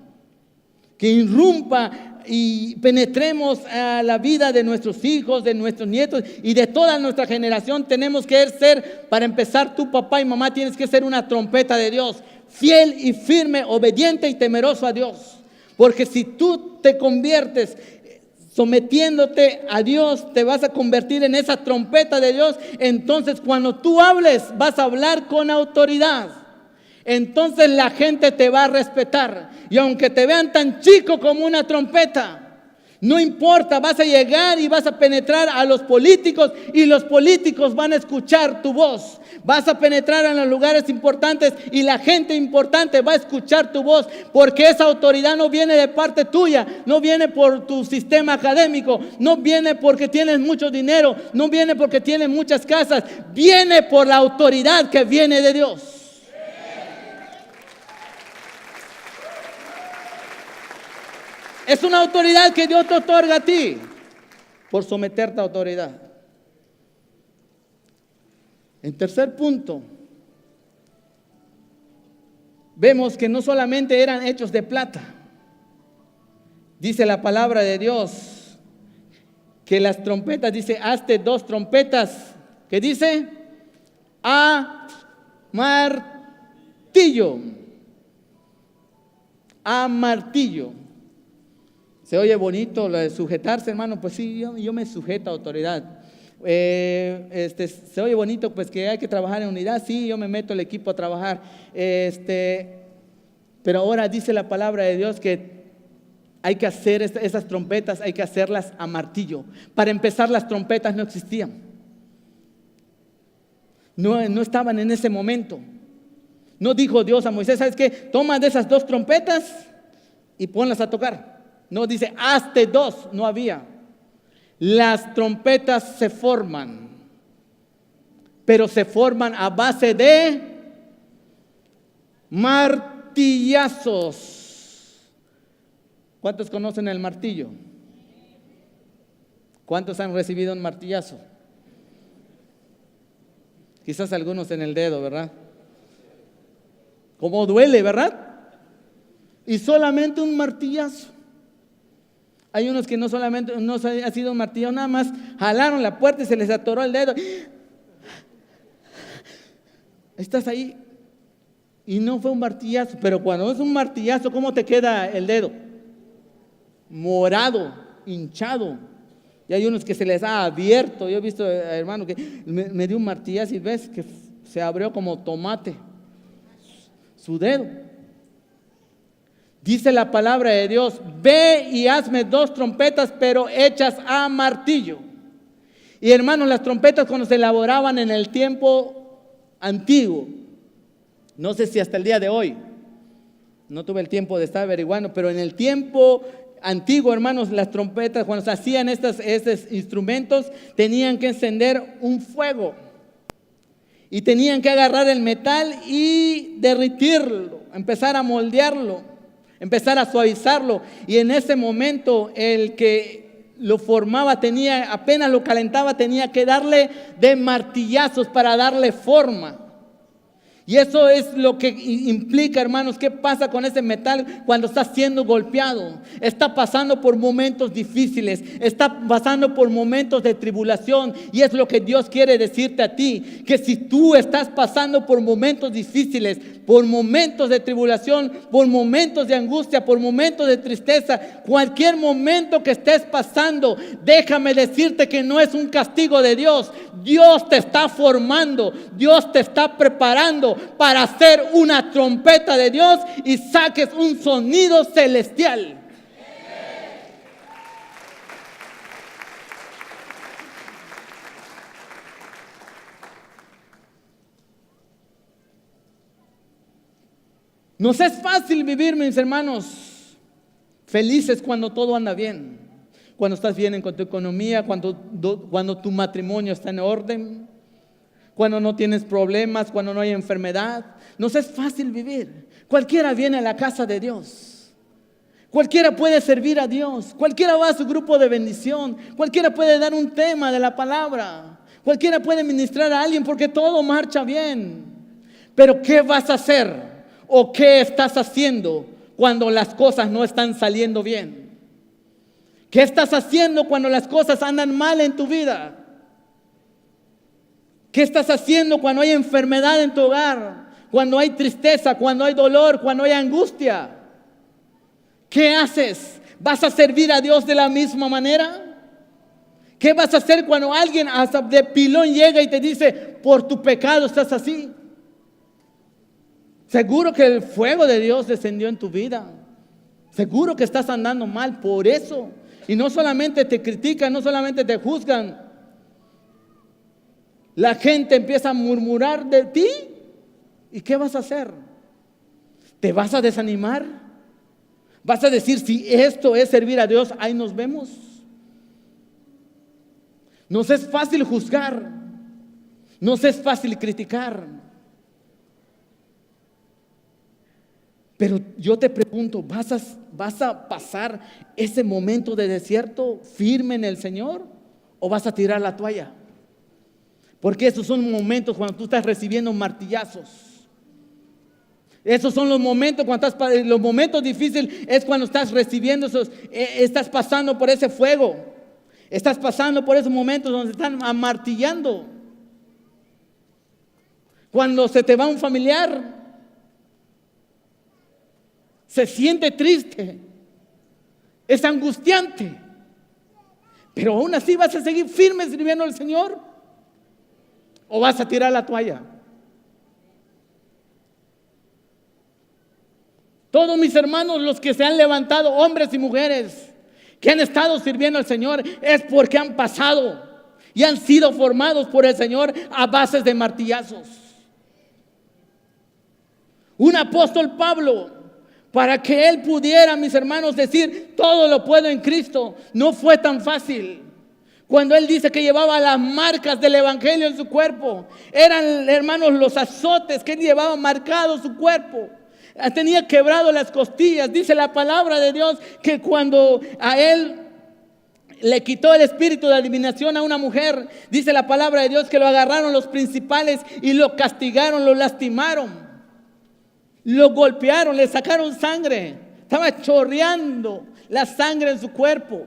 que irrumpa y penetremos a la vida de nuestros hijos, de nuestros nietos y de toda nuestra generación, tenemos que ser, para empezar, tu papá y mamá tienes que ser una trompeta de Dios, fiel y firme, obediente y temeroso a Dios. Porque si tú te conviertes sometiéndote a Dios, te vas a convertir en esa trompeta de Dios. Entonces cuando tú hables, vas a hablar con autoridad. Entonces la gente te va a respetar. Y aunque te vean tan chico como una trompeta, no importa, vas a llegar y vas a penetrar a los políticos y los políticos van a escuchar tu voz. Vas a penetrar en los lugares importantes y la gente importante va a escuchar tu voz, porque esa autoridad no viene de parte tuya, no viene por tu sistema académico, no viene porque tienes mucho dinero, no viene porque tienes muchas casas, viene por la autoridad que viene de Dios. Es una autoridad que Dios te otorga a ti por someterte a autoridad. En tercer punto, vemos que no solamente eran hechos de plata. Dice la palabra de Dios que las trompetas, dice, hazte 2 trompetas. ¿Qué dice? A martillo. A martillo. ¿Se oye bonito lo de sujetarse, hermano? Pues sí, yo me sujeto a autoridad. Se oye bonito, pues que hay que trabajar en unidad. Sí, yo me meto el equipo a trabajar. Pero ahora dice la palabra de Dios que hay que hacer esas trompetas, hay que hacerlas a martillo. Para empezar, las trompetas no existían. No estaban en ese momento. No dijo Dios a Moisés, ¿sabes qué? Toma de esas 2 trompetas y ponlas a tocar. No, dice, hazte 2, no había. Las trompetas se forman, pero se forman a base de martillazos. ¿Cuántos conocen el martillo? ¿Cuántos han recibido un martillazo? Quizás algunos en el dedo, ¿verdad? ¿Cómo duele, verdad? Y solamente un martillazo. Hay unos que no solamente no ha sido un martillo, nada más jalaron la puerta y se les atoró el dedo. Estás ahí y no fue un martillazo, pero cuando es un martillazo, ¿cómo te queda el dedo? Morado, hinchado. Y hay unos que se les ha abierto. Yo he visto, hermano, que me dio un martillazo y ves que se abrió como tomate su dedo. Dice la palabra de Dios, ve y hazme 2 trompetas, pero hechas a martillo. Y hermanos, las trompetas cuando se elaboraban en el tiempo antiguo, no sé si hasta el día de hoy, no tuve el tiempo de estar averiguando, pero en el tiempo antiguo, hermanos, las trompetas, cuando se hacían estos instrumentos, tenían que encender un fuego. Y tenían que agarrar el metal y derretirlo, empezar a moldearlo, empezar a suavizarlo. Y en ese momento el que lo formaba apenas lo calentaba, tenía que darle de martillazos para darle forma. Y eso es lo que implica, hermanos, ¿qué pasa con ese metal cuando está siendo golpeado? Está pasando por momentos difíciles, está pasando por momentos de tribulación. Y es lo que Dios quiere decirte a ti, que si tú estás pasando por momentos difíciles, por momentos de tribulación, por momentos de angustia, por momentos de tristeza, cualquier momento que estés pasando, déjame decirte que no es un castigo de Dios. Dios te está formando, Dios te está preparando para hacer una trompeta de Dios y saques un sonido celestial. Nos es fácil vivir, mis hermanos, felices cuando todo anda bien, cuando estás bien con tu economía, cuando tu matrimonio está en orden, cuando no tienes problemas, cuando no hay enfermedad. Nos es fácil vivir. Cualquiera viene a la casa de Dios, cualquiera puede servir a Dios, cualquiera va a su grupo de bendición, cualquiera puede dar un tema de la palabra, cualquiera puede ministrar a alguien porque todo marcha bien. Pero ¿qué vas a hacer? ¿O qué estás haciendo cuando las cosas no están saliendo bien? ¿Qué estás haciendo cuando las cosas andan mal en tu vida? ¿Qué estás haciendo cuando hay enfermedad en tu hogar? Cuando hay tristeza, cuando hay dolor, cuando hay angustia. ¿Qué haces? ¿Vas a servir a Dios de la misma manera? ¿Qué vas a hacer cuando alguien hasta de pilón llega y te dice, por tu pecado estás así? Seguro que el fuego de Dios descendió en tu vida. Seguro que estás andando mal por eso. Y no solamente te critican, no solamente te juzgan. La gente empieza a murmurar de ti. ¿Y qué vas a hacer? ¿Te vas a desanimar? ¿Vas a decir, si esto es servir a Dios, ahí nos vemos? Nos es fácil juzgar. Nos es fácil criticar. Pero yo te pregunto, ¿vas a pasar ese momento de desierto firme en el Señor? ¿O vas a tirar la toalla? Porque esos son momentos cuando tú estás recibiendo martillazos. Esos son los momentos cuando los momentos difíciles es cuando estás recibiendo esos, estás pasando por ese fuego. Estás pasando por esos momentos donde están amartillando. Cuando se te va un familiar, se siente triste, es angustiante, pero aún así vas a seguir firme sirviendo al Señor, o vas a tirar la toalla. Todos mis hermanos, los que se han levantado, hombres y mujeres, que han estado sirviendo al Señor, es porque han pasado y han sido formados por el Señor a bases de martillazos. Un apóstol Pablo, para que él pudiera, mis hermanos, decir todo lo puedo en Cristo, no fue tan fácil. Cuando él dice que llevaba las marcas del evangelio en su cuerpo, eran, hermanos, los azotes que él llevaba marcado su cuerpo. Tenía quebrado las costillas. Dice la palabra de Dios que cuando a él le quitó el espíritu de adivinación a una mujer, dice la palabra de Dios que lo agarraron los principales y lo castigaron, lo lastimaron. Lo golpearon, le sacaron sangre. Estaba chorreando la sangre en su cuerpo.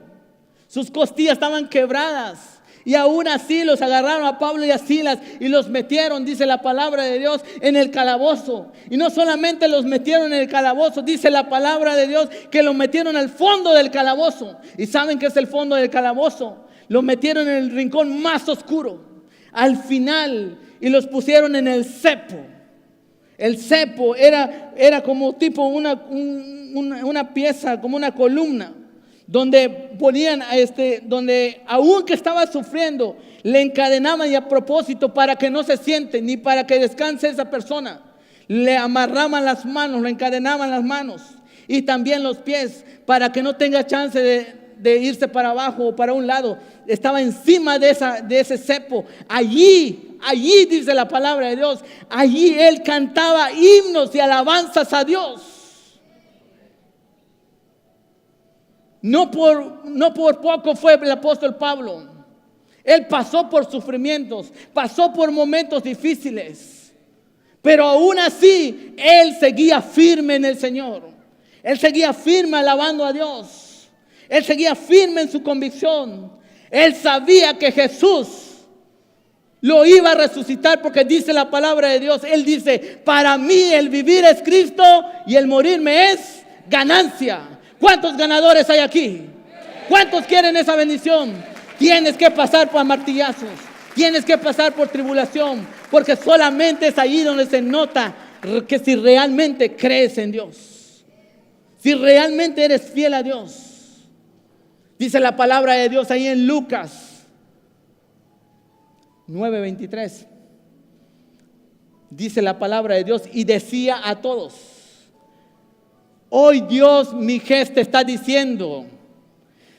Sus costillas estaban quebradas. Y aún así los agarraron a Pablo y a Silas y los metieron, dice la palabra de Dios, en el calabozo. Y no solamente los metieron en el calabozo, dice la palabra de Dios que los metieron al fondo del calabozo. ¿Y saben qué es el fondo del calabozo? Los metieron en el rincón más oscuro, al final, y los pusieron en el cepo. El cepo era como tipo una pieza, como una columna, donde ponían, donde aunque estaba sufriendo, le encadenaban, y a propósito para que no se siente ni para que descanse esa persona, le amarraban las manos, le encadenaban las manos y también los pies para que no tenga chance de irse para abajo o para un lado. Estaba encima de ese cepo. Allí dice la palabra de Dios, allí él cantaba himnos y alabanzas a Dios. No por poco fue el apóstol Pablo. Él pasó por sufrimientos, pasó por momentos difíciles, Pero aún así, él seguía firme en el Señor. Él seguía firme alabando a Dios. Él seguía firme en su convicción. Él sabía que Jesús lo iba a resucitar, porque dice la palabra de Dios. Él dice: para mí el vivir es Cristo y el morir me es ganancia. ¿Cuántos ganadores hay aquí? ¿Cuántos quieren esa bendición? Tienes que pasar por martillazos. Tienes que pasar por tribulación, porque solamente es ahí donde se nota que si realmente crees en Dios, si realmente eres fiel a Dios. Dice la palabra de Dios ahí en Lucas 9:23. Dice la palabra de Dios: y decía a todos: hoy Dios mi jefe te está diciendo,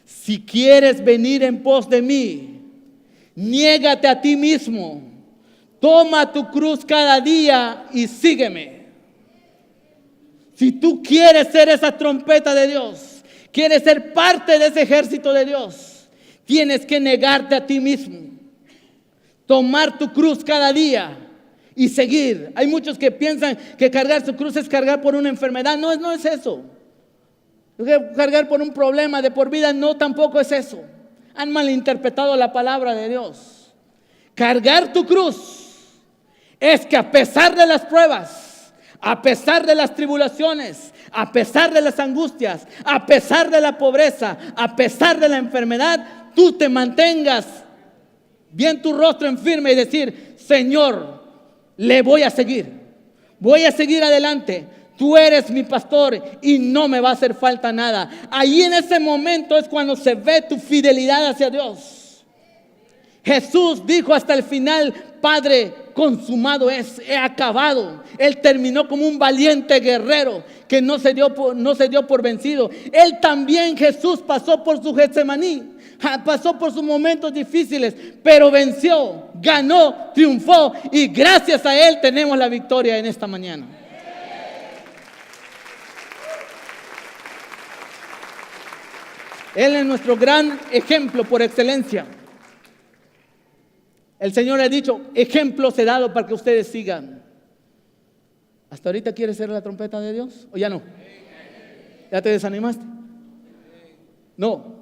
si quieres venir en pos de mí, niégate a ti mismo, toma tu cruz cada día y sígueme. Si tú quieres ser esa trompeta de Dios, quieres ser parte de ese ejército de Dios, tienes que negarte a ti mismo, tomar tu cruz cada día y seguir. Hay muchos que piensan que cargar su cruz es cargar por una enfermedad. No es eso. Cargar por un problema de por vida, no, tampoco es eso. Han malinterpretado la palabra de Dios. Cargar tu cruz es que a pesar de las pruebas, a pesar de las tribulaciones, a pesar de las angustias, a pesar de la pobreza, a pesar de la enfermedad, tú te mantengas bien tu rostro en firme y decir: Señor, le voy a seguir adelante. Tú eres mi pastor y no me va a hacer falta nada. Ahí en ese momento es cuando se ve tu fidelidad hacia Dios. Jesús dijo hasta el final: Padre, consumado es, he acabado. Él terminó como un valiente guerrero que no se dio por vencido. Él también, Jesús, pasó por su Getsemaní, pasó por sus momentos difíciles, pero venció, ganó, triunfó, y gracias a Él tenemos la victoria en esta mañana. Él es nuestro gran ejemplo por excelencia. El Señor ha dicho: ejemplos he dado para que ustedes sigan. ¿Hasta ahorita quieres ser la trompeta de Dios o ya no? ¿Ya te desanimaste? No.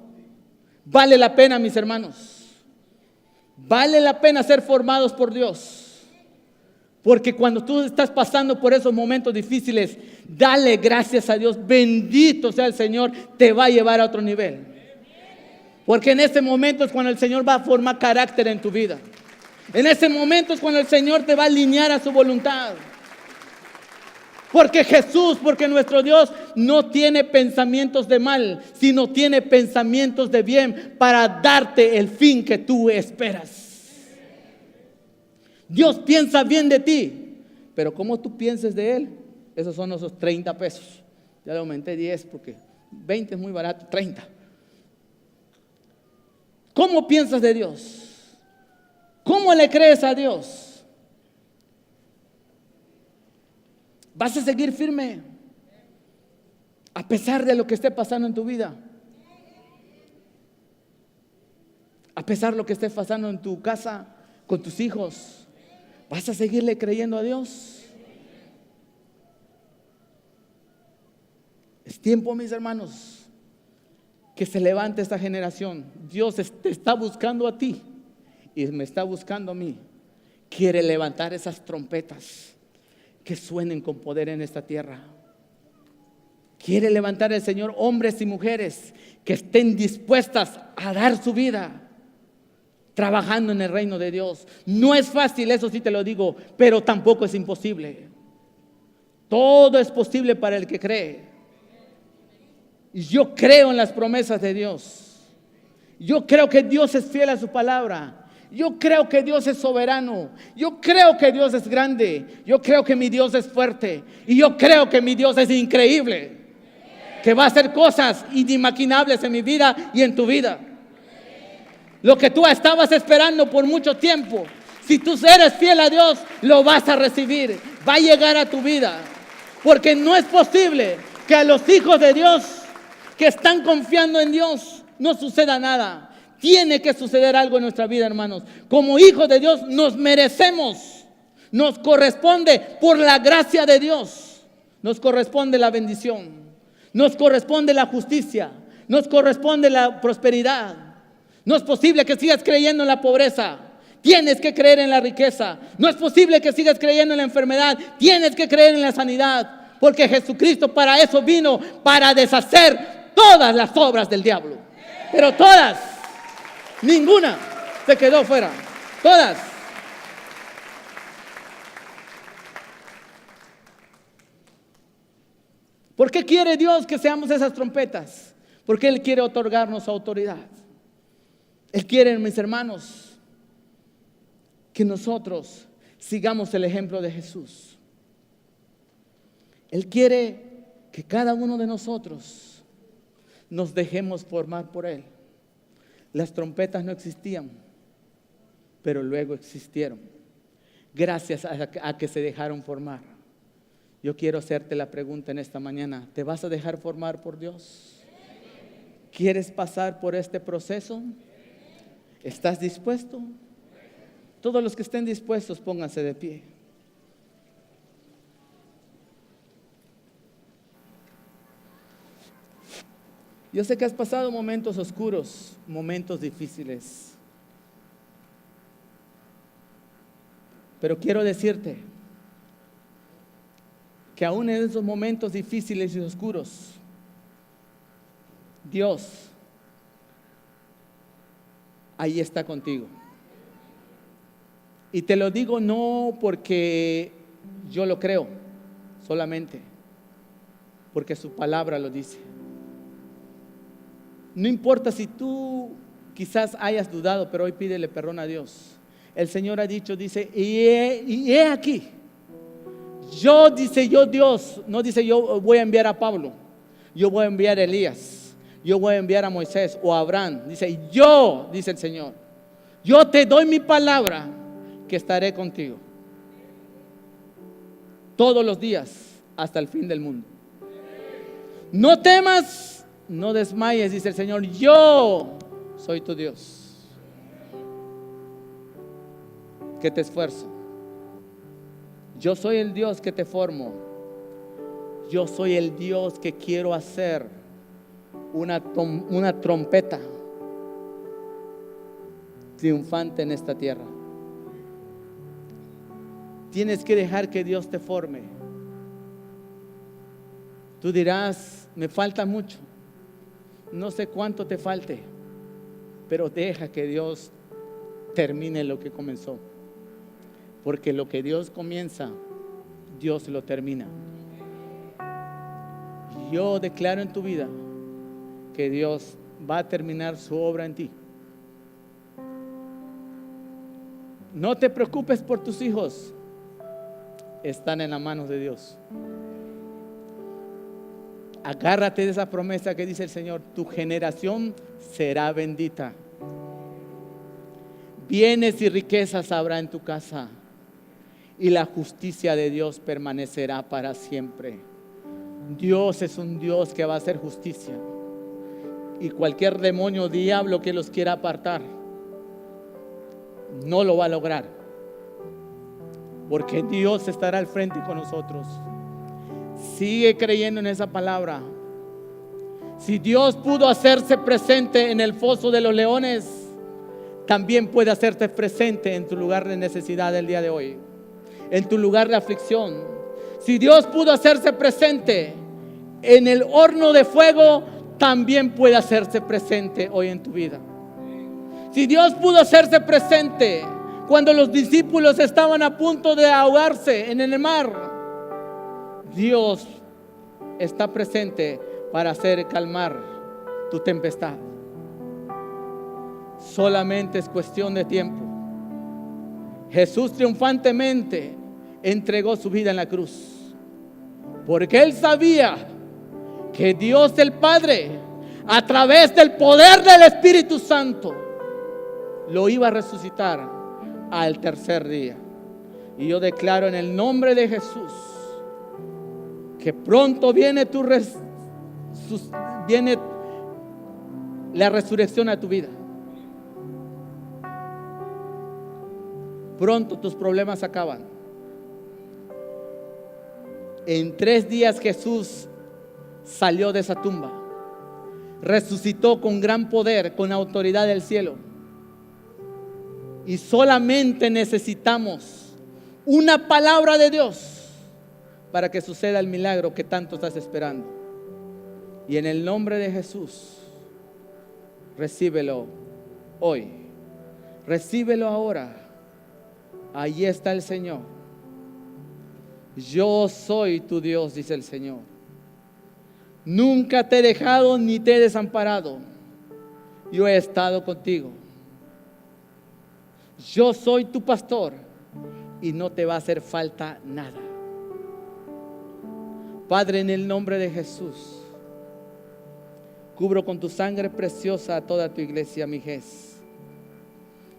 Vale la pena, mis hermanos. Vale la pena ser formados por Dios. Porque cuando tú estás pasando por esos momentos difíciles, dale gracias a Dios. Bendito sea el Señor, te va a llevar a otro nivel. Porque en ese momento es cuando el Señor va a formar carácter en tu vida. En ese momento es cuando el Señor te va a alinear a su voluntad. Porque nuestro Dios no tiene pensamientos de mal, sino tiene pensamientos de bien para darte el fin que tú esperas. Dios piensa bien de ti, pero como tú pienses de Él, esos son esos 30 pesos. Ya le aumenté 10 porque 20 es muy barato, 30. ¿Cómo piensas de Dios? ¿Cómo le crees a Dios? ¿Vas a seguir firme a pesar de lo que esté pasando en tu vida? A pesar de lo que esté pasando en tu casa, con tus hijos, ¿vas a seguirle creyendo a Dios? Es tiempo, mis hermanos, que se levante esta generación. Dios te está buscando a ti y me está buscando a mí. Quiere levantar esas trompetas que suenen con poder en esta tierra. Quiere levantar el Señor hombres y mujeres que estén dispuestas a dar su vida trabajando en el reino de Dios. No es fácil, eso sí te lo digo, pero tampoco es imposible. Todo es posible para el que cree. Y yo creo en las promesas de Dios. Yo creo que Dios es fiel a su palabra. Yo creo que Dios es soberano. Yo creo que Dios es grande. Yo creo que mi Dios es fuerte. Y yo creo que mi Dios es increíble, que va a hacer cosas inimaginables en mi vida y en tu vida. Lo que tú estabas esperando por mucho tiempo, si tú eres fiel a Dios, lo vas a recibir. Va a llegar a tu vida. Porque no es posible que a los hijos de Dios que están confiando en Dios no suceda nada. Tiene que suceder algo en nuestra vida, hermanos. Como hijos de Dios nos merecemos Nos corresponde por la gracia de Dios. Nos corresponde la bendición. Nos corresponde la justicia. Nos corresponde la prosperidad. No es posible que sigas creyendo en la pobreza. Tienes que creer en la riqueza. No es posible que sigas creyendo en la enfermedad. Tienes que creer en la sanidad. Porque Jesucristo para eso vino, para deshacer todas las obras del diablo. Pero todas, ninguna se quedó fuera. Todas. ¿Por qué quiere Dios que seamos esas trompetas? Porque Él quiere otorgarnos autoridad. Él quiere, mis hermanos, que nosotros sigamos el ejemplo de Jesús. Él quiere que cada uno de nosotros nos dejemos formar por Él. Las trompetas no existían, pero luego existieron, gracias a que se dejaron formar. Yo quiero hacerte la pregunta en esta mañana: ¿te vas a dejar formar por Dios? ¿Quieres pasar por este proceso? ¿Estás dispuesto? Todos los que estén dispuestos, pónganse de pie. Yo sé que has pasado momentos oscuros, momentos difíciles, pero quiero decirte que aún en esos momentos difíciles y oscuros, Dios ahí está contigo. Y te lo digo no porque yo lo creo, solamente porque su palabra lo dice. No importa si tú quizás hayas dudado, pero hoy pídele perdón a Dios. El Señor ha dicho, dice, y he aquí. Yo, dice yo Dios, no dice yo voy a enviar a Pablo, yo voy a enviar a Elías, yo voy a enviar a Moisés o a Abraham. Dice yo, dice el Señor, yo te doy mi palabra que estaré contigo todos los días hasta el fin del mundo. No temas, no desmayes, dice el Señor, yo soy tu Dios, que te esfuerzo. Yo soy el Dios que te formo. Yo soy el Dios que quiero hacer una trompeta triunfante en esta tierra. Tienes que dejar que Dios te forme. Tú dirás, me falta mucho. No sé cuánto te falte, pero deja que Dios termine lo que comenzó. Porque lo que Dios comienza, Dios lo termina. Yo declaro en tu vida que Dios va a terminar su obra en ti. No te preocupes por tus hijos, están en las manos de Dios. Agárrate de esa promesa que dice el Señor: tu generación será bendita. Bienes y riquezas habrá en tu casa, y la justicia de Dios permanecerá para siempre. Dios es un Dios que va a hacer justicia, y cualquier demonio o diablo que los quiera apartar no lo va a lograr, porque Dios estará al frente con nosotros. Sigue creyendo en esa palabra. Si Dios pudo hacerse presente en el foso de los leones, también puede hacerse presente en tu lugar de necesidad del día de hoy, en tu lugar de aflicción. Si Dios pudo hacerse presente en el horno de fuego, también puede hacerse presente hoy en tu vida. Si Dios pudo hacerse presente cuando los discípulos estaban a punto de ahogarse en el mar, Dios está presente para hacer calmar tu tempestad. Solamente es cuestión de tiempo. Jesús triunfantemente entregó su vida en la cruz, porque Él sabía que Dios el Padre, a través del poder del Espíritu Santo, lo iba a resucitar al tercer día. Y yo declaro en el nombre de Jesús que pronto viene viene la resurrección a tu vida. Pronto tus problemas acaban. En 3 días Jesús salió de esa tumba. Resucitó con gran poder, con autoridad del cielo. Y solamente necesitamos una palabra de Dios para que suceda el milagro que tanto estás esperando. Y en el nombre de Jesús, recíbelo hoy. Recíbelo ahora. Ahí está el Señor. Yo soy tu Dios, dice el Señor. Nunca te he dejado ni te he desamparado. Yo he estado contigo. Yo soy tu pastor y no te va a hacer falta nada. Padre, en el nombre de Jesús, cubro con tu sangre preciosa a toda tu iglesia, mi Jes.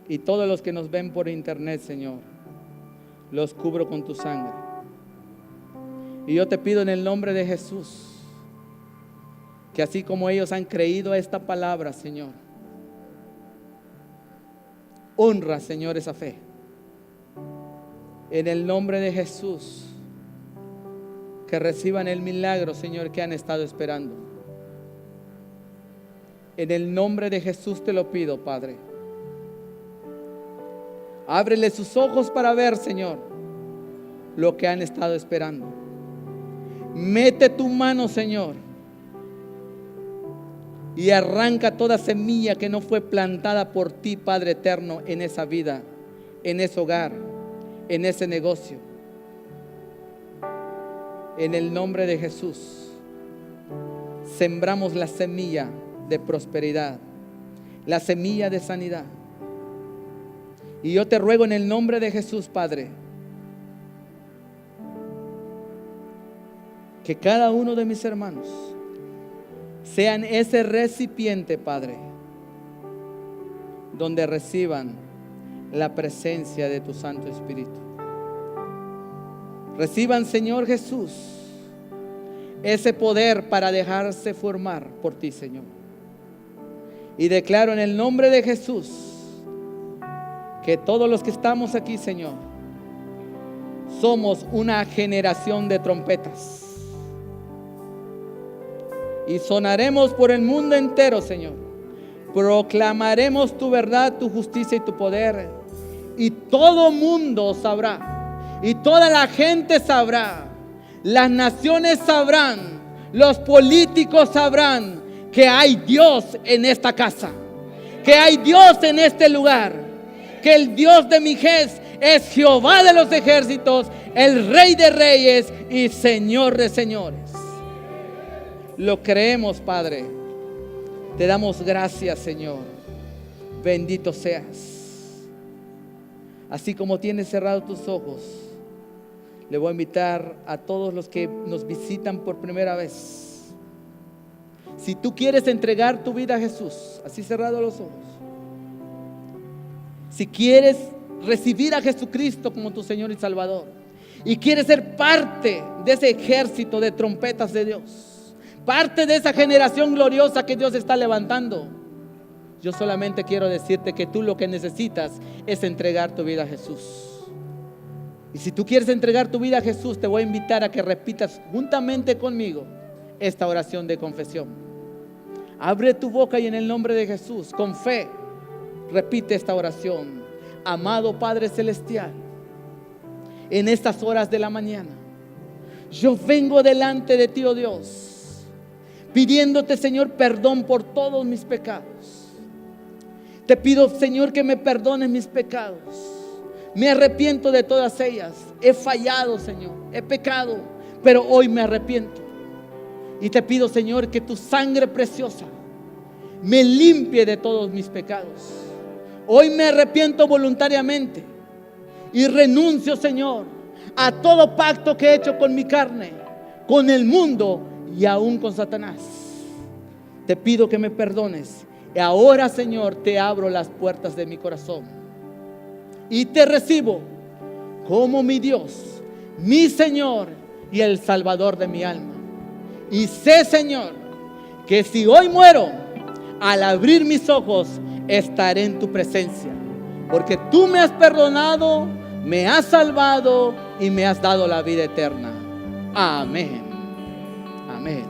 Y todos los que nos ven por internet, Señor, los cubro con tu sangre. Y yo te pido en el nombre de Jesús, que así como ellos han creído a esta palabra, Señor, honra, Señor, esa fe. En el nombre de Jesús, que reciban el milagro, Señor, que han estado esperando. En el nombre de Jesús te lo pido, Padre. Ábrele sus ojos para ver, Señor, lo que han estado esperando. Mete tu mano, Señor, y arranca toda semilla que no fue plantada por ti, Padre eterno, en esa vida, en ese hogar, en ese negocio. En el nombre de Jesús, sembramos la semilla de prosperidad, la semilla de sanidad. Y yo te ruego en el nombre de Jesús, Padre, que cada uno de mis hermanos sean ese recipiente, Padre, donde reciban la presencia de tu Santo Espíritu. Reciban, Señor Jesús, ese poder para dejarse formar por ti, Señor. Y declaro en el nombre de Jesús que todos los que estamos aquí, Señor, somos una generación de trompetas. Y sonaremos por el mundo entero, Señor. Proclamaremos tu verdad, tu justicia y tu poder. Y todo mundo sabrá. Y toda la gente sabrá. Las naciones sabrán. Los políticos sabrán que hay Dios en esta casa. Que hay Dios en este lugar. Que el Dios de mi Jes es Jehová de los ejércitos, el Rey de reyes y Señor de señores. Lo creemos, Padre. Te damos gracias, Señor. Bendito seas. Así como tienes cerrados tus ojos, le voy a invitar a todos los que nos visitan por primera vez. Si tú quieres entregar tu vida a Jesús, así cerrados los ojos. Si quieres recibir a Jesucristo como tu Señor y Salvador, y quieres ser parte de ese ejército de trompetas de Dios, parte de esa generación gloriosa que Dios está levantando, yo solamente quiero decirte que tú lo que necesitas es entregar tu vida a Jesús. Y si tú quieres entregar tu vida a Jesús, te voy a invitar a que repitas juntamente conmigo esta oración de confesión. Abre tu boca y en el nombre de Jesús, con fe, repite esta oración. Amado Padre Celestial, en estas horas de la mañana, yo vengo delante de ti, oh Dios, pidiéndote, Señor, perdón por todos mis pecados. Te pido, Señor, que me perdones mis pecados. Me arrepiento de todas ellas. He fallado, Señor, he pecado, pero hoy me arrepiento. Y te pido, Señor, que tu sangre preciosa me limpie de todos mis pecados. Hoy me arrepiento voluntariamente y renuncio, Señor, a todo pacto que he hecho con mi carne, con el mundo y aún con Satanás. Te pido que me perdones. Y ahora, Señor, te abro las puertas de mi corazón y te recibo como mi Dios, mi Señor y el Salvador de mi alma. Y sé, Señor, que si hoy muero, al abrir mis ojos estaré en tu presencia, porque tú me has perdonado, me has salvado y me has dado la vida eterna. Amén. Amén.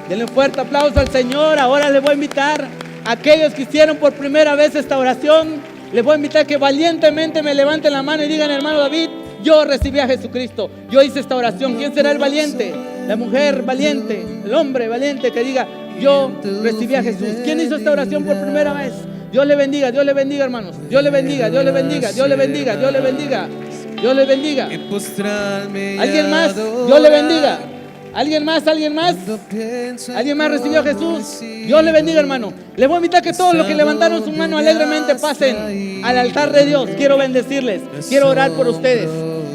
Denle un fuerte aplauso al Señor. Ahora les voy a invitar a aquellos que hicieron por primera vez esta oración. Les voy a invitar que valientemente me levanten la mano y digan: hermano David, yo recibí a Jesucristo, yo hice esta oración. ¿Quién será el valiente? La mujer valiente, el hombre valiente que diga: yo recibí a Jesús. ¿Quién hizo esta oración por primera vez? Dios le bendiga, hermanos. Dios le bendiga, Dios le bendiga, Dios le bendiga, Dios le bendiga, Dios le bendiga. ¿Alguien más? Dios le bendiga. ¿Alguien más? ¿Alguien más? ¿Alguien más recibió a Jesús? Dios le bendiga, hermano. Les voy a invitar que todos los que levantaron su mano alegremente pasen al altar de Dios. Quiero bendecirles, quiero orar por ustedes.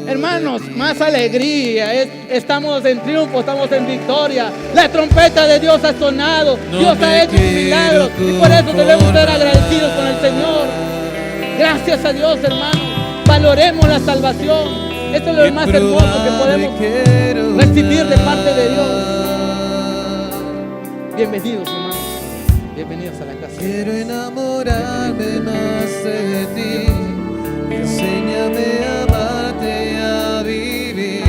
Hermanos, más alegría. Estamos en triunfo, estamos en victoria. La trompeta de Dios ha sonado. Dios ha hecho un milagro. Y por eso debemos ser agradecidos con el Señor. Gracias a Dios, hermanos. Valoremos la salvación. Esto es lo más hermoso que podemos recibir de parte de Dios. Bienvenidos, hermanos. Bienvenidos a la casa. Quiero enamorarme más de ti. Enséñame a amarte y a vivir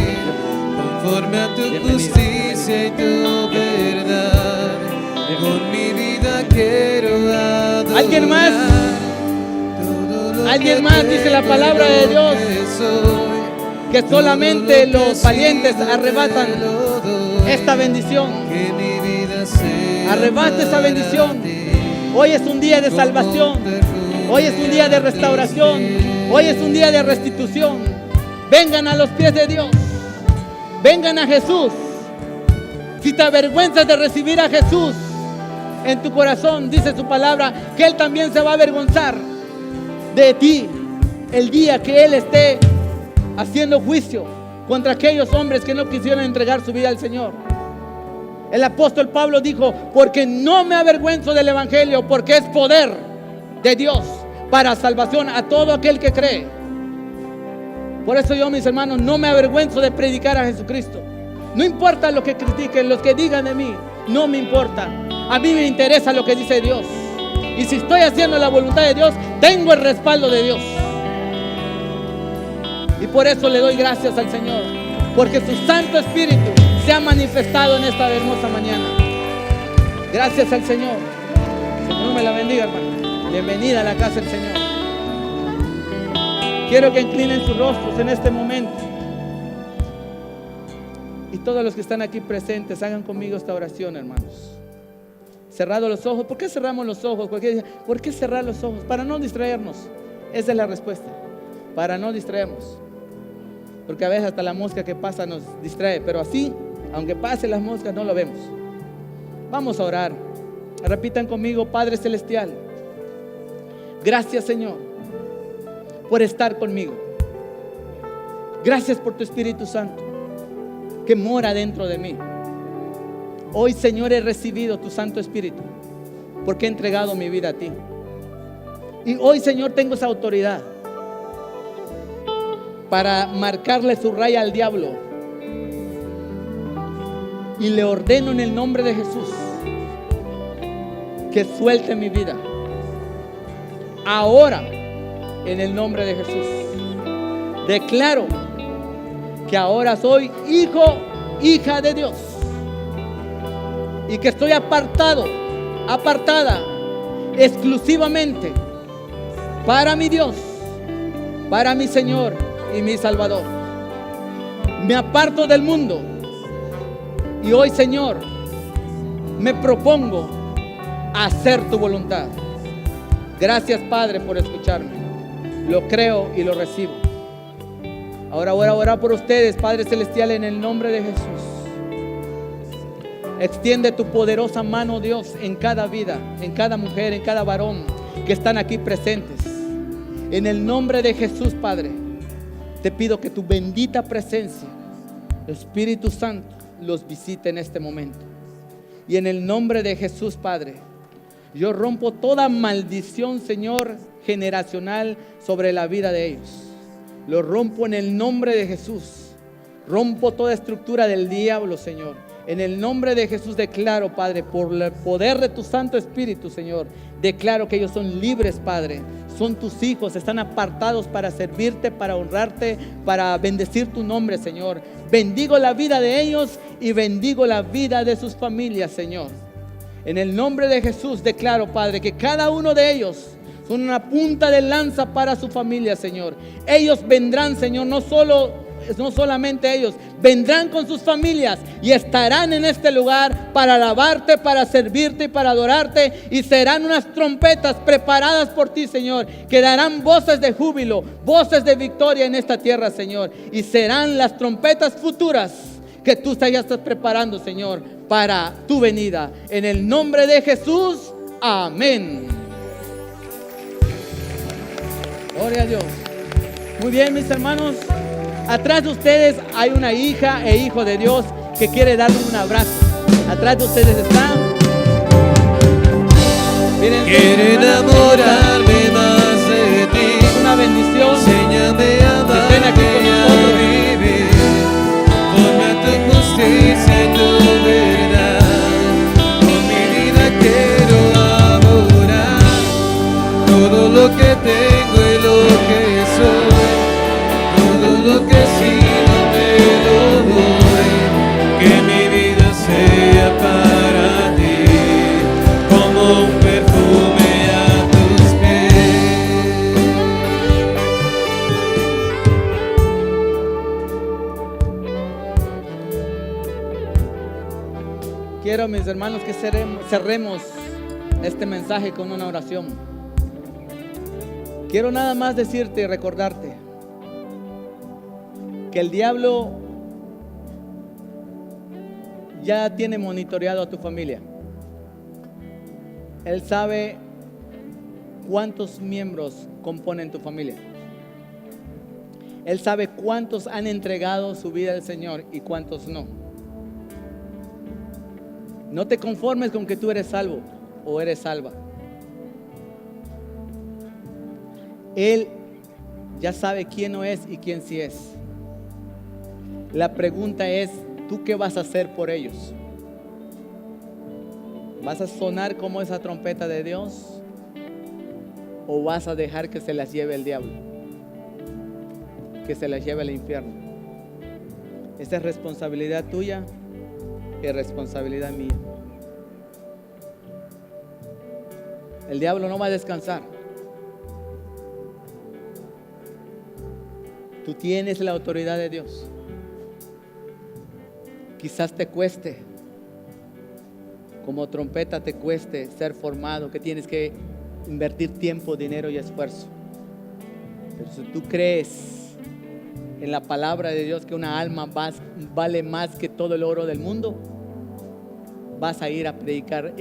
conforme a tu justicia y tu verdad. Con mi vida quiero adorar. ¿Alguien más? ¿Alguien más? Dice la palabra de Dios que solamente los valientes arrebatan esta bendición. Arrebata esa bendición. Hoy es un día de salvación. Hoy es un día de restauración. Hoy es un día de restitución. Vengan a los pies de Dios. Vengan a Jesús. Si te avergüenzas de recibir a Jesús en tu corazón, dice su palabra, que Él también se va a avergonzar de ti el día que Él esté haciendo juicio contra aquellos hombres que no quisieron entregar su vida al Señor. El apóstol Pablo dijo: porque no me avergüenzo del evangelio, porque es poder de Dios para salvación a todo aquel que cree. Por eso yo, mis hermanos, no me avergüenzo de predicar a Jesucristo. No importa lo que critiquen, los que digan de mí, no me importa. A mí me interesa lo que dice Dios. Y si estoy haciendo la voluntad de Dios, tengo el respaldo de Dios. Y por eso le doy gracias al Señor, porque su Santo Espíritu se ha manifestado en esta hermosa mañana. Gracias al Señor. Señor me la bendiga, hermano. Bienvenida a la casa del Señor. Quiero que inclinen sus rostros en este momento. Y todos los que están aquí presentes, hagan conmigo esta oración, hermanos. Cerrados los ojos. ¿Por qué cerramos los ojos? ¿Por qué cerrar los ojos? Para no distraernos. Esa es la respuesta. Para no distraernos. Porque a veces hasta la mosca que pasa nos distrae. Pero así, aunque pasen las moscas, no lo vemos. Vamos a orar. Repitan conmigo: Padre Celestial, gracias, Señor, por estar conmigo. Gracias por tu Espíritu Santo que mora dentro de mí. Hoy, Señor, he recibido tu Santo Espíritu porque he entregado mi vida a ti. Y hoy, Señor, tengo esa autoridad para marcarle su raya al diablo. Y le ordeno en el nombre de Jesús que suelte mi vida. Ahora, en el nombre de Jesús, declaro que ahora soy hijo, hija de Dios. Y que estoy apartada exclusivamente para mi Dios, para mi Señor y mi Salvador. Me aparto del mundo y hoy, Señor, me propongo hacer tu voluntad. Gracias, Padre, por escucharme. Lo creo y lo recibo. Ahora voy a orar por ustedes, Padre Celestial, en el nombre de Jesús. Extiende tu poderosa mano, Dios, en cada vida, en cada mujer, en cada varón que están aquí presentes. En el nombre de Jesús, Padre, te pido que tu bendita presencia, Espíritu Santo, los visite en este momento. Y en el nombre de Jesús, Padre, yo rompo toda maldición, Señor, generacional sobre la vida de ellos. Lo rompo en el nombre de Jesús. Rompo toda estructura del diablo, Señor. En el nombre de Jesús declaro, Padre, por el poder de tu Santo Espíritu, Señor, declaro que ellos son libres, Padre. Son tus hijos, están apartados para servirte, para honrarte, para bendecir tu nombre, Señor. Bendigo la vida de ellos y bendigo la vida de sus familias, Señor. En el nombre de Jesús declaro, Padre, que cada uno de ellos son una punta de lanza para su familia, Señor. Ellos vendrán, Señor, no solamente ellos, vendrán con sus familias y estarán en este lugar para alabarte, para servirte y para adorarte, y serán unas trompetas preparadas por ti, Señor, que darán voces de júbilo, voces de victoria en esta tierra, Señor, y serán las trompetas futuras que tú ya estás preparando, Señor, para tu venida. En el nombre de Jesús, amén. Gloria a Dios. Muy bien, mis hermanos. Atrás de ustedes hay una hija e hijo de Dios que quiere darle un abrazo. Atrás de ustedes está. Miren, quiero enamorarme más de ti. Es una bendición. Enséñame a amarte, estén aquí con a nosotros. vivir conforme a tu justicia y tu verdad. Con mi vida quiero adorar todo lo que tengo y lo que soy. Todo lo que sigo te lo doy, que mi vida sea para ti, como un perfume a tus pies. Quiero, mis hermanos, que cerremos este mensaje con una oración. Quiero nada más decirte y recordarte que el diablo ya tiene monitoreado a tu familia. Él sabe cuántos miembros componen tu familia. Él sabe cuántos han entregado su vida al Señor y cuántos no. No te conformes con que tú eres salvo o eres salva. Él ya sabe quién no es y quién sí es. La pregunta es, ¿tú qué vas a hacer por ellos? ¿Vas a sonar como esa trompeta de Dios? ¿O vas a dejar que se las lleve el diablo? Que se las lleve al infierno. Esa es responsabilidad tuya y responsabilidad mía. El diablo no va a descansar. Tú tienes la autoridad de Dios. Quizás te cueste, como trompeta te cueste ser formado, que tienes que invertir tiempo, dinero y esfuerzo. Pero si tú crees en la palabra de Dios, que una alma vale más que todo el oro del mundo, vas a ir a predicar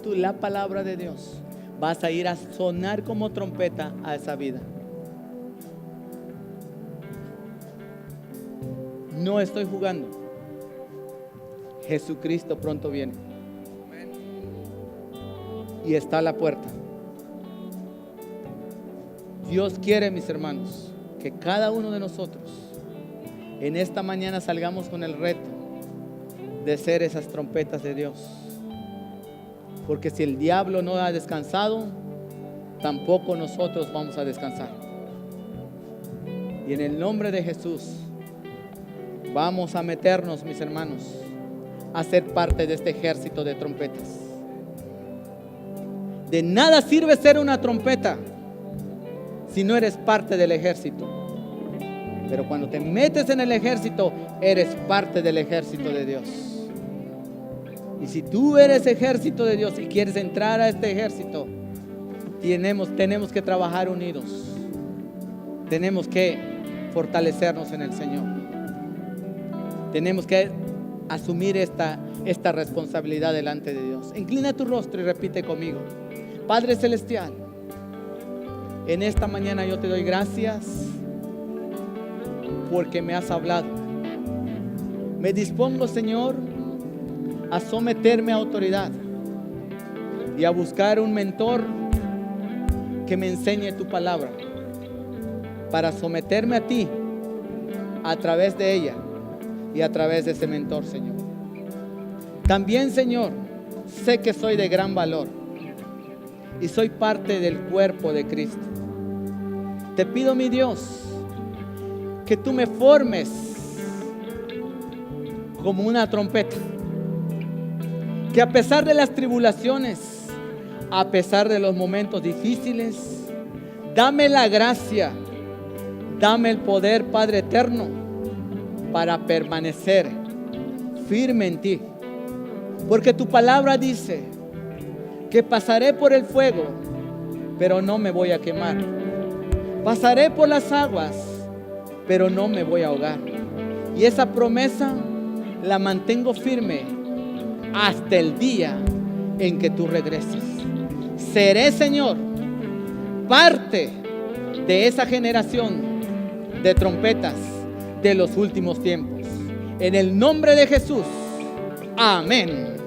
la palabra de Dios. Vas a ir a sonar como trompeta a esa vida. No estoy jugando. Jesucristo pronto viene. Y está a la puerta. Dios quiere, mis hermanos, que cada uno de nosotros en esta mañana salgamos con el reto de ser esas trompetas de Dios. Porque si el diablo no ha descansado, tampoco nosotros vamos a descansar. Y en el nombre de Jesús vamos a meternos, mis hermanos, a ser parte de este ejército de trompetas. De nada sirve ser una trompeta si no eres parte del ejército. Pero cuando te metes en el ejército, eres parte del ejército de Dios. Y si tú eres ejército de Dios y quieres entrar a este ejército, tenemos que trabajar unidos. Tenemos que fortalecernos en el Señor. Tenemos que asumir esta responsabilidad delante de Dios. Inclina tu rostro y repite conmigo. Padre Celestial, en esta mañana yo te doy gracias porque me has hablado. Me dispongo, Señor, a someterme a autoridad y a buscar un mentor que me enseñe tu palabra para someterme a ti a través de ella y a través de ese mentor, Señor. También, Señor, sé que soy de gran valor y soy parte del cuerpo de Cristo. Te pido, mi Dios, que tú me formes como una trompeta, que a pesar de las tribulaciones, a pesar de los momentos difíciles, dame la gracia, dame el poder, Padre eterno, para permanecer firme en ti. Porque tu palabra dice que pasaré por el fuego, pero no me voy a quemar. Pasaré por las aguas, pero no me voy a ahogar. Y esa promesa la mantengo firme hasta el día en que tú regreses. Seré, Señor, parte de esa generación de trompetas de los últimos tiempos. En el nombre de Jesús. Amén.